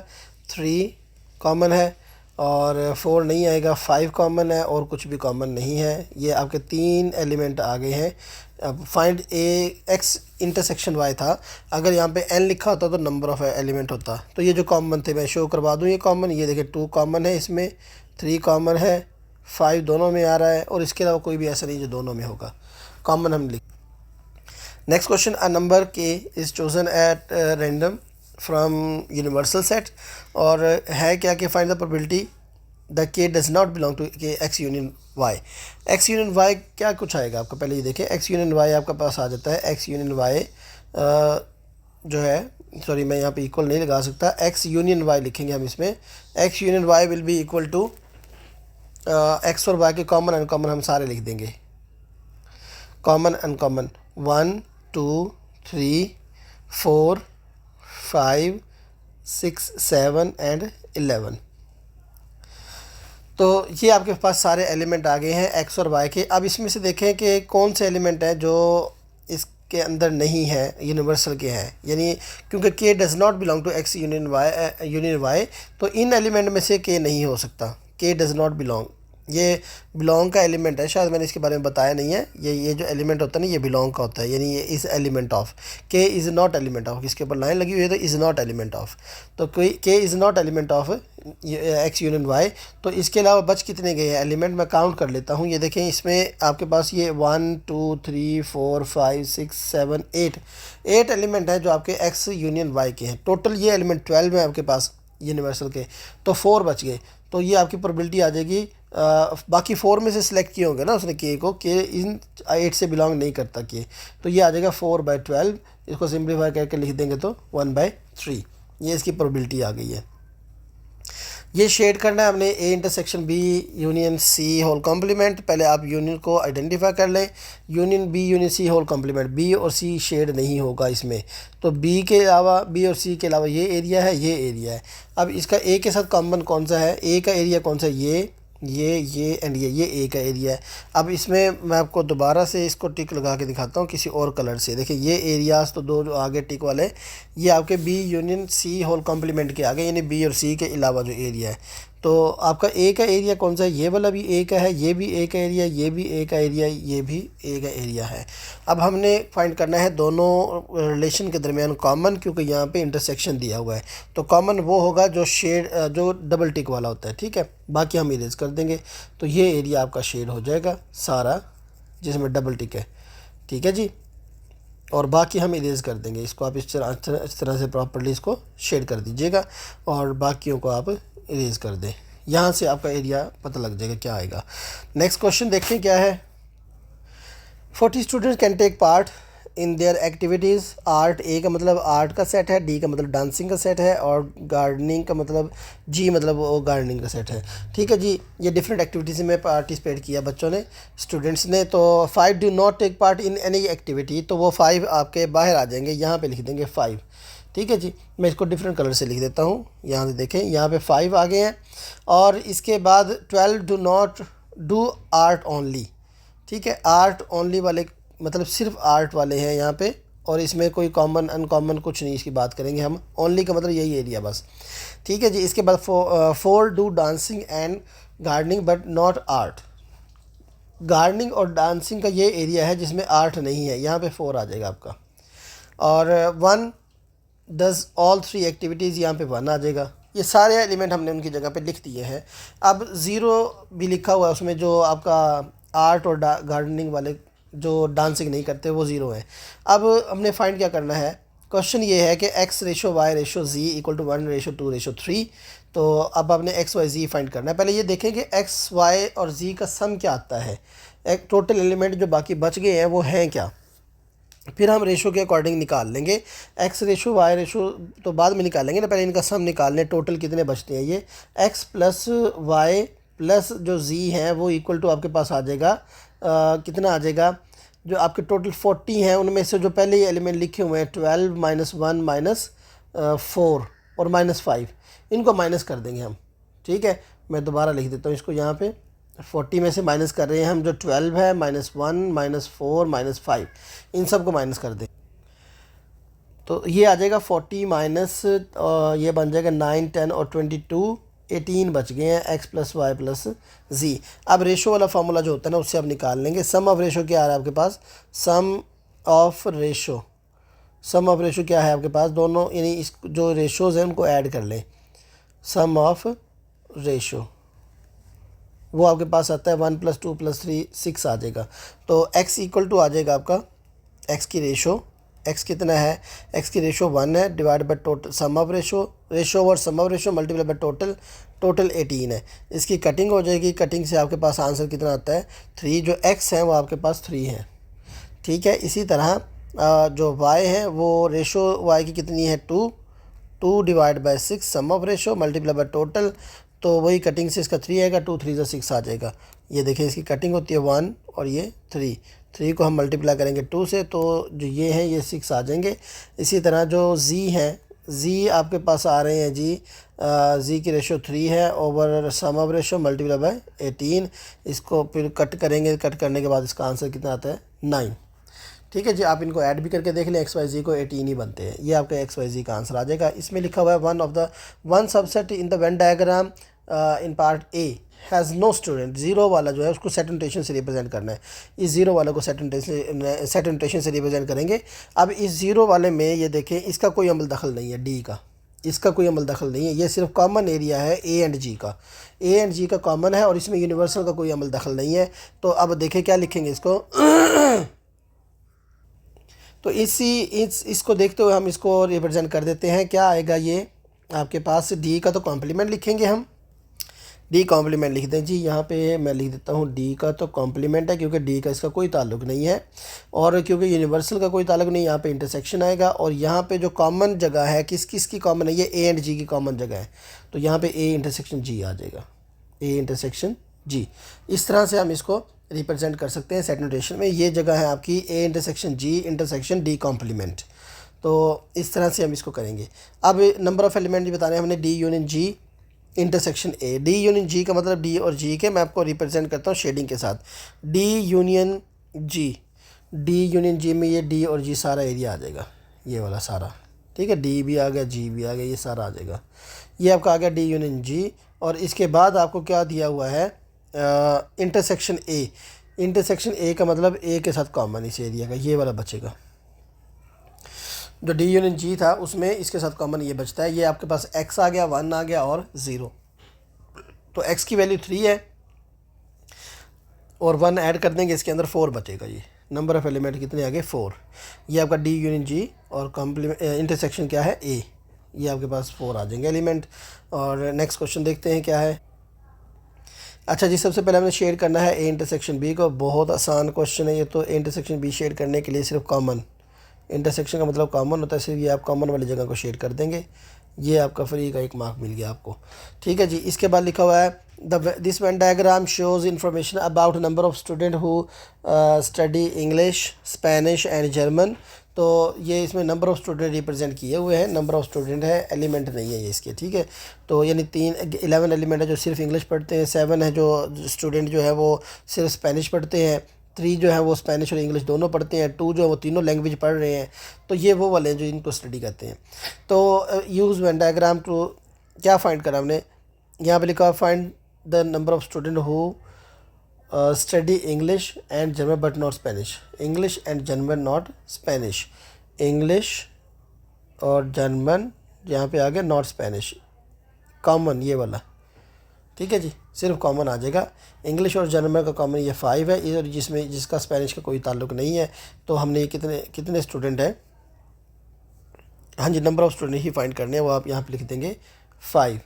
3 कॉमन है और 4 नहीं आएगा, 5 कॉमन है और कुछ भी कॉमन नहीं है। ये आपके 3 एलिमेंट आ गए हैं। अब फाइंड ए एक्स इंटरसेक्शन वाई था, अगर यहाँ पे एन लिखा होता तो नंबर ऑफ़ एलिमेंट होता। तो ये जो कॉमन थे मैं शो करवा दूँ, ये कॉमन, ये देखिए 2 कॉमन है इसमें, 3 कॉमन है, 5 दोनों में आ रहा है, और इसके अलावा कोई भी ऐसा नहीं जो दोनों में होगा, कॉमन हम लिख। Next question, a number K is chosen at random from universal set, और है क्या कि find the probability the K does not belong to के X union Y. X union Y क्या कुछ आएगा आपका, पहले ये देखें, एक्स यूनियन वाई आपका पास आ जाता है। एक्स यूनियन वाई जो है, सॉरी मैं यहाँ पे इक्वल नहीं लगा सकता, एक्स यूनियन वाई लिखेंगे हम इसमें। X union Y will be equal to X और वाई के कॉमन अनकॉमन हम सारे लिख देंगे, कॉमन अनकॉमन 1 2 3 4 5 6 7 एंड 11। तो ये आपके पास सारे एलिमेंट आ गए हैं एक्स और वाई के। अब इसमें से देखें कि कौन से एलिमेंट हैं जो इसके अंदर नहीं है, यूनिवर्सल के हैं, यानी क्योंकि K does not belong to X union Y, तो इन एलिमेंट में से के नहीं हो सकता। के डज़ नॉट बिलोंग, ये बिलोंग का एलिमेंट है, शायद मैंने इसके बारे में बताया नहीं है। ये जो एलिमेंट होता है ना, ये बिलोंग का होता है, यानी ये इज़ एलिमेंट ऑफ। के इज़ नॉट एलिमेंट ऑफ, इसके ऊपर लाइन लगी हुई है तो इज़ नॉट एलिमेंट ऑफ, तो कोई K is not element of X union Y. तो इसके अलावा बच कितने गए हैं एलिमेंट, मैं काउंट कर लेता हूँ। ये देखें, इसमें आपके पास ये 1 2 3 4 5 6 7 8 एलिमेंट हैं जो आपके एक्स यूनियन वाई के हैं। टोटल ये एलिमेंट 12 हैं आपके पास यूनिवर्सल के, तो 4 बच गए। तो ये आपकी प्रोबेबिलिटी आ जाएगी, बाकी 4 में से सिलेक्ट किए होंगे ना उसने के को, के इन 8 से बिलोंग नहीं करता के, तो ये आ जाएगा 4/12। इसको सिंप्लीफाई करके लिख देंगे तो 1/3, ये इसकी प्रोबेबिलिटी आ गई है। ये शेड करना है हमने A intersection B union C whole complement. पहले आप यूनियन को आइडेंटिफाई कर लें, union B union C whole complement, B और सी शेड नहीं होगा इसमें, तो बी के अलावा, बी और सी के अलावा ये एरिया है, ये एरिया है। अब इसका ए के साथ कॉमन कौन सा है, ए का एरिया कौन सा है, ये एंड ये ए का एरिया है। अब इसमें मैं आपको दोबारा से इसको टिक लगा के दिखाता हूँ किसी और कलर से। देखिए ये एरियाज़ तो दो जो आगे टिक वाले, ये आपके B union C whole complement के आगे, यानी बी और सी के अलावा जो एरिया है। तो आपका ए का एरिया कौन सा है, ये वाला भी ए का है, ये भी ए का एरिया, ये भी ए का एरिया, ये भी ए का एरिया है। अब हमने फाइंड करना है दोनों रिलेशन के दरमियान कॉमन, क्योंकि यहाँ पे इंटरसेक्शन दिया हुआ है। तो कॉमन वो होगा जो शेड जो डबल टिक वाला होता है, ठीक है। बाकी हम इरेज कर देंगे। तो ये एरिया आपका शेड हो जाएगा सारा जिसमें डबल टिक है, ठीक है जी। और बाकी हम इरेज कर देंगे इसको। आप इस तरह से प्रॉपर्ली इसको शेड कर दीजिएगा और बाकियों को आप इरेज कर दें। यहाँ से आपका एरिया पता लग जाएगा क्या आएगा। नेक्स्ट क्वेश्चन देखिए क्या है। 40 students can take part in their activities. Art, A का मतलब आर्ट का सेट है, डी का मतलब डांसिंग का सेट है, और गार्डनिंग का मतलब जी मतलब वो गार्डनिंग का सेट है, ठीक है जी। ये डिफरेंट एक्टिविटीज़ में पार्टिसिपेट किया बच्चों ने, स्टूडेंट्स ने। तो 5 do not take part in any activity, तो वो 5 आपके बाहर आ जाएंगे, यहाँ पे लिख देंगे 5, ठीक है जी। मैं इसको डिफरेंट कलर से लिख देता हूँ। यहाँ से देखें, यहाँ पे 5 आ गए हैं। और इसके बाद 12 do not do art only, ठीक है। आर्ट ओनली वाले मतलब सिर्फ आर्ट वाले हैं यहाँ पे, और इसमें कोई कॉमन अनकॉमन कुछ नहीं, इसकी बात करेंगे हम। ओनली का मतलब यही एरिया बस, ठीक है जी। इसके बाद 4 do dancing and gardening but not art. Gardening और डांसिंग का ये एरिया है जिसमें आर्ट नहीं है, यहाँ पे 4 आ जाएगा आपका। और 1 डज ऑल 3 एक्टिविटीज़, यहाँ पे 1 आ जाएगा। ये सारे एलिमेंट हमने उनकी जगह पे लिख दिए हैं। अब 0 भी लिखा हुआ है उसमें, जो आपका आर्ट और गार्डनिंग वाले जो डांसिंग नहीं करते वो 0 है। अब हमने फाइंड क्या करना है, क्वेश्चन ये है कि x ratio y ratio z equal to 1 ratio 2 ratio 3। तो अब आपने x y z फाइंड करना है। पहले ये देखें कि x y और z का सम क्या आता है, एक टोटल एलिमेंट जो बाकी बच गए हैं वो हैं क्या। फिर हम रेशो के अकॉर्डिंग निकाल लेंगे। x रेशो y रेशो तो बाद में निकालेंगे ना, पहले इनका सम निकाल लें, टोटल कितने बचते हैं। ये x प्लस y प्लस जो z है वो इक्वल टू आपके पास आ जाएगा कितना आ जाएगा, जो आपके टोटल 40 हैं उनमें से जो पहले ही एलिमेंट लिखे हुए हैं 12 माइनस 1 माइनस 4 और माइनस 5, इनको माइनस कर देंगे हम, ठीक है। मैं दोबारा लिख देता हूँ इसको, यहाँ पे 40 में से माइनस कर रहे हैं हम, जो 12 है माइनस 1 माइनस 4 माइनस 5, इन सब को माइनस कर दें। तो ये आ जाएगा 40 माइनस ये बन जाएगा 9 10 और 22, 18 बच गए हैं x प्लस वाई प्लस जी। अब रेशो वाला फार्मूला जो होता है ना उससे अब निकाल लेंगे। सम ऑफ रेशो क्या आ रहा है आपके पास, sum of ratio, sum of ratio क्या है आपके पास, दोनों यानी इस जो रेशोज़ हैं उनको ऐड कर लें। सम ऑफ रेशो वो आपके पास आता है 1 प्लस 2 प्लस 3 6 आ जाएगा। तो x इक्वल टू आ जाएगा आपका x की रेशो, x कितना है, x की रेशो 1 है, divide by total sum of ratio, ratio और sum of ratio multiply by total, total 18 है। इसकी कटिंग हो जाएगी, कटिंग से आपके पास आंसर कितना आता है 3, जो x है वो आपके पास 3 है, ठीक है। इसी तरह जो y है वो रेशो y की कितनी है 2 divide by 6 sum of ratio multiply by total, तो वही कटिंग से इसका 3 आएगा, 2 3 6 आ जाएगा। ये देखिए इसकी कटिंग होती है 1 और ये 3 को हम मल्टीप्लाई करेंगे 2 से, तो जो ये है ये 6 आ जाएंगे। इसी तरह जो z है, z आपके पास आ रहे हैं जी, z की रेशो 3 है over sum of ratio multiply by 18। इसको फिर कट करेंगे, कट करने के बाद इसका आंसर कितना आता है 9, ठीक है जी। आप इनको ऐड भी करके देख लें, XYZ को 18 ही बनते हैं। ये आपका XYZ का आंसर आ जाएगा। इसमें लिखा हुआ है one subset in the Venn diagram in part A has no student. Zero वाला जो है उसको सेट नोटेशन से रिप्रेजेंट करना है। इस ज़ीरो वाले को सेट नोटेशन से रिप्रेजेंट करेंगे। अब इस ज़ीरो वाले में ये देखें, इसका कोई अमल दखल नहीं है, डी का इसका कोई अमल दखल नहीं है। ये सिर्फ कॉमन एरिया है ए एंड जी का, ए एंड जी का कॉमन है और इसमें यूनिवर्सल का कोई अमल दखल नहीं है। तो अब देखें क्या लिखेंगे इसको तो इसको देखते हुए हम इसको रिप्रेजेंट कर देते हैं। क्या आएगा ये आपके पास, डी का तो कॉम्प्लीमेंट लिखेंगे हम, डी कॉम्प्लीमेंट लिख दें जी। यहाँ पे मैं लिख देता हूँ डी का तो कॉम्प्लीमेंट है, क्योंकि डी का इसका कोई ताल्लुक नहीं है, और क्योंकि यूनिवर्सल का कोई ताल्लुक नहीं, यहाँ पे इंटरसेक्शन आएगा। और यहाँ पे जो कॉमन जगह है किस किस की कॉमन है, ये ए एंड जी की कॉमन जगह है, तो यहाँ पे ए इंटरसेक्शन जी आ जाएगा, ए इंटरसेक्शन जी। इस तरह से हम इसको रिप्रेजेंट कर सकते हैं सेट नोटेशन में। ये जगह है आपकी A intersection G intersection D complement. तो इस तरह से हम इसको करेंगे। अब नंबर ऑफ़ एलिमेंट भी बताने हैं हमने, D union G intersection A. D union G का मतलब डी और जी के, मैं आपको रिप्रेजेंट करता हूँ शेडिंग के साथ। डी यूनियन जी, डी यूनियन जी में ये डी और जी सारा एरिया आ जाएगा, ये वाला सारा, ठीक है। डी भी आ गया, जी भी आ गया, ये सारा आ जाएगा। ये आपका आ गया डी यूनियन जी और इसके बाद आपको क्या दिया हुआ है, इंटरसेक्शन ए। इंटरसेक्शन ए का मतलब ए के साथ कॉमन इस एरिया का ये वाला बचेगा। जो डी यूनियन जी था उसमें इसके साथ कॉमन ये बचता है। ये आपके पास एक्स आ गया, 1 आ गया और 0। तो एक्स की वैल्यू 3 है और 1 ऐड कर देंगे, इसके अंदर 4 बचेगा। ये नंबर ऑफ़ एलिमेंट कितने आ गए, 4। ये आपका डी यूनियन जी और कॉम्प्लीमेंट इंटरसेक्शन क्या है, ए। ये आपके पास 4 आ जाएंगे एलिमेंट। और नेक्स्ट क्वेश्चन देखते हैं क्या है। अच्छा जी, सबसे पहले हमने शेड करना है ए इंटरसेक्शन बी को। बहुत आसान क्वेश्चन है ये तो। ए इंटरसेक्शन बी शेड करने के लिए सिर्फ कॉमन, इंटरसेक्शन का मतलब कॉमन होता है, सिर्फ ये आप कॉमन वाली जगह को शेड कर देंगे। ये आपका फ्री का 1 मार्क मिल गया आपको। ठीक है जी। इसके बाद लिखा हुआ है this Venn diagram shows information about number of student who study English, Spanish and German. तो ये इसमें नंबर ऑफ़ स्टूडेंट रिप्रेजेंट किए हुए हैं, नंबर ऑफ़ स्टूडेंट है, एलिमेंट नहीं है ये इसके। ठीक है, तो यानी 11 एलिमेंट है जो सिर्फ इंग्लिश पढ़ते हैं, 7 है जो स्टूडेंट जो है वो सिर्फ स्पेनिश पढ़ते हैं, 3 जो है वो स्पेनिश और इंग्लिश दोनों पढ़ते हैं, 2 जो है वो तीनों लैंग्वेज पढ़ रहे हैं। तो ये वो वाले हैं जो इनको स्टडी करते हैं। तो यूज़ वेन डायग्राम टू क्या फाइंड करा हमने, यहाँ पे लिखा find the number of student who study English and German but not Spanish. English and German not Spanish. English और जर्मन यहाँ पे आ गया, नॉट स्पेनिश। कॉमन ये वाला, ठीक है जी, सिर्फ कॉमन आ जाएगा। इंग्लिश और जर्मन का कॉमन ये 5 है, इधर जिसका स्पेनिश का कोई ताल्लुक नहीं है। तो हमने ये कितने स्टूडेंट हैं, हाँ जी, नंबर ऑफ़ स्टूडेंट ही फाइंड करने हैं, वो आप यहाँ पे लिख देंगे 5।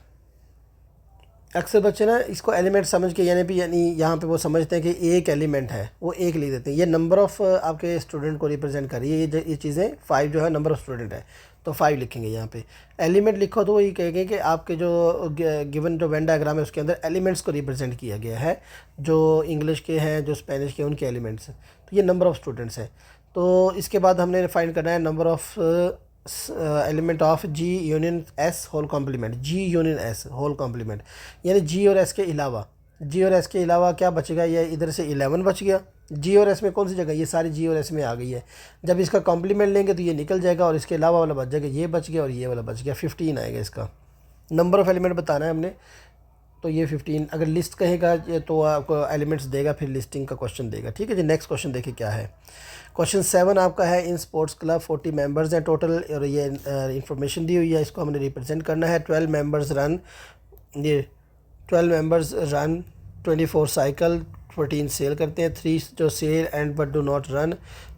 अक्सर बच्चे ना इसको एलिमेंट समझ के यानी यहाँ पे वो समझते हैं कि एक एलिमेंट है, वो एक लिख देते हैं। ये नंबर ऑफ़ आपके स्टूडेंट को रिप्रेजेंट कर रही है ये चीज़ें। 5 जो है नंबर ऑफ़ स्टूडेंट है, तो 5 लिखेंगे यहाँ पे। एलिमेंट लिखो तो वही कहेंगे कि आपके जो गिवन जो वेन डायग्राम है उसके अंदर एलिमेंट्स को रिप्रेजेंट किया गया है, जो इंग्लिश के हैं, जो स्पेनिश के, उनके एलिमेंट्स। तो ये नंबर ऑफ़ स्टूडेंट्स हैं। तो इसके बाद हमने फाइंड करना है number of element of G union S whole complement. G union S whole complement G जी और एस के अलावा, जी और एस के अलावा क्या बचेगा, ये इधर से 11 बच गया। जी और एस में कौन सी जगह, ये सारी जी और एस में आ गई है। जब इसका कॉम्प्लीमेंट लेंगे तो ये निकल जाएगा और इसके अलावा वाला बच जाएगा, ये बच गया और ये वाला बच गया। 15 आएगा इसका। नंबर ऑफ़ एलिमेंट बताना है हमने, तो ये 15। अगर लिस्ट कहेगा तो आपको एलिमेंट्स देगा, फिर लिस्टिंग का क्वेश्चन देगा। ठीक है जी। नेक्स्ट क्वेश्चन देखिए क्या है। क्वेश्चन 7 आपका है, इन स्पोर्ट्स क्लब 40 मेंबर्स हैं टोटल, और ये इंफॉर्मेशन दी हुई है, इसको हमने रिप्रेजेंट करना है। 12 मेंबर्स रन, ये 12 मेंबर्स रन 24 साइकिल, 14 सेल करते हैं, 3 जो sell and but do not run,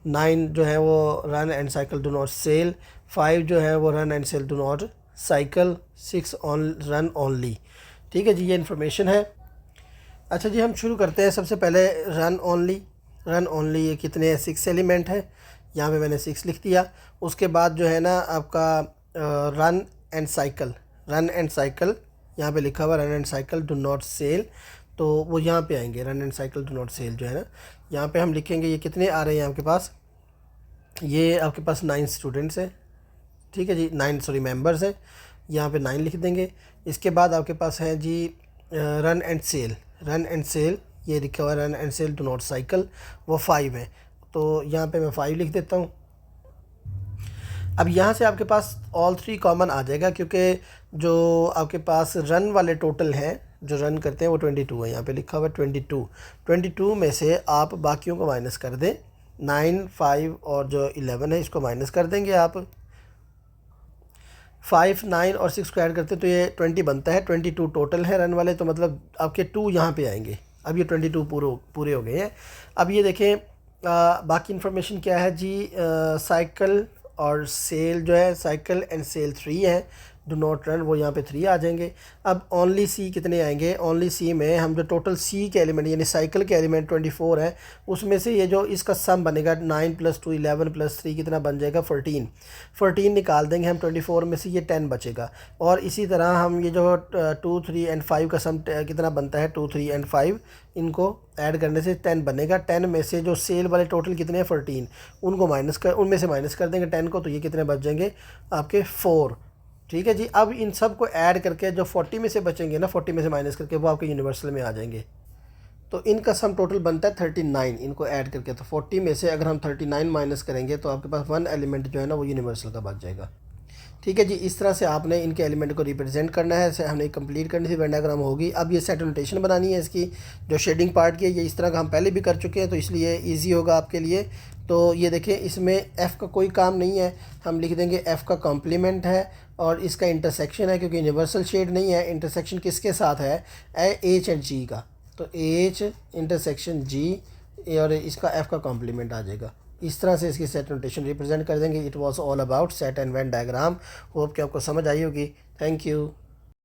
9 जो है वो run and cycle do not sell, 5 जो है वो run and sell do not cycle, 6 on run only. ठीक है जी, ये इन्फॉर्मेशन है। अच्छा जी, हम शुरू करते हैं। सबसे पहले रन ओनली। रन ओनली ये कितने हैं, 6 एलिमेंट है, यहाँ पे मैंने 6 लिख दिया। उसके बाद जो है ना आपका run and cycle, run and cycle यहाँ पे लिखा हुआ, run and cycle do not sell, तो वो यहाँ पे आएंगे। Run and cycle do not sell जो है ना, यहाँ पे हम लिखेंगे। ये कितने आ रहे हैं आपके पास, ये आपके पास 9 स्टूडेंट्स हैं। ठीक है जी, 9 मेंबर्स हैं, यहाँ पे 9 लिख देंगे। इसके बाद आपके पास है जी run and sell. Run and sell ये लिखा हुआ है, run and sell do not cycle, वो 5 है, तो यहाँ पे मैं 5 लिख देता हूँ। अब यहाँ से आपके पास ऑल 3 कॉमन आ जाएगा, क्योंकि जो आपके पास रन वाले टोटल हैं, जो रन करते हैं वो 22 है। यहाँ पे लिखा हुआ है 22 में से आप बाकियों को माइनस कर दें। 9, 5 और जो 11 है इसको माइनस कर देंगे आप। 5, 9 और 6 को ऐड करते तो ये 20 बनता है। 22 टोटल है रन वाले, तो मतलब आपके 2 यहाँ पे आएंगे। अब ये 22 पूरे हो गए हैं। अब ये देखें बाकी इन्फॉर्मेशन क्या है जी। साइकिल और सेल जो है, साइकिल एंड सेल 3 है, डू नॉट रन वो यहाँ पे 3 आ जाएंगे। अब ओनली सी कितने आएंगे, ओनली सी में हम जो टोटल सी के एलिमेंट यानी साइकिल के एलिमेंट 24 है, उसमें से ये जो इसका सम बनेगा 9 + 2 11 + 3 कितना बन जाएगा 14 निकाल देंगे हम। 24 में से ये 10 बचेगा। और इसी तरह हम ये जो 2, 3 एंड 5 का सम कितना बनता है, 2, 3 एंड 5, इनको ऐड करने से 10 बनेगा। 10 में से जो सेल वाले टोटल कितने हैं 14, उनमें से माइनस कर देंगे 10 को, तो ये कितने बच जाएंगे आपके 4। ठीक है जी। अब इन सब को ऐड करके जो 40 में से बचेंगे ना, 40 में से माइनस करके वो आपके यूनिवर्सल में आ जाएंगे। तो इनका सम टोटल बनता है 39 इनको ऐड करके। तो 40 में से अगर हम 39 माइनस करेंगे तो आपके पास 1 एलिमेंट जो है ना वो यूनिवर्सल का बच जाएगा। ठीक है जी। इस तरह से आपने इनके एलिमेंट को रिप्रेजेंट करना है, हमने कंप्लीट करनी थी, वेन डायग्राम होगी। अब ये सेट नोटेशन बनानी है इसकी, जो शेडिंग पार्ट की है ये इस तरह का हम पहले भी कर चुके हैं, तो इसलिए इजी होगा आपके लिए। तो ये देखिए इसमें एफ़ का कोई काम नहीं है, हम लिख देंगे एफ़ का कॉम्प्लीमेंट है और इसका इंटरसेक्शन है, क्योंकि यूनिवर्सल शेड नहीं है। इंटरसेक्शन किसके साथ है, एच एंड जी का, तो एच इंटरसेक्शन जी, और इसका एफ़ का कॉम्प्लीमेंट आ जाएगा। इस तरह से इसकी सेट नोटेशन रिप्रेजेंट कर देंगे। It was all about set and Venn diagram. Hope कि आपको समझ आई होगी। Thank you.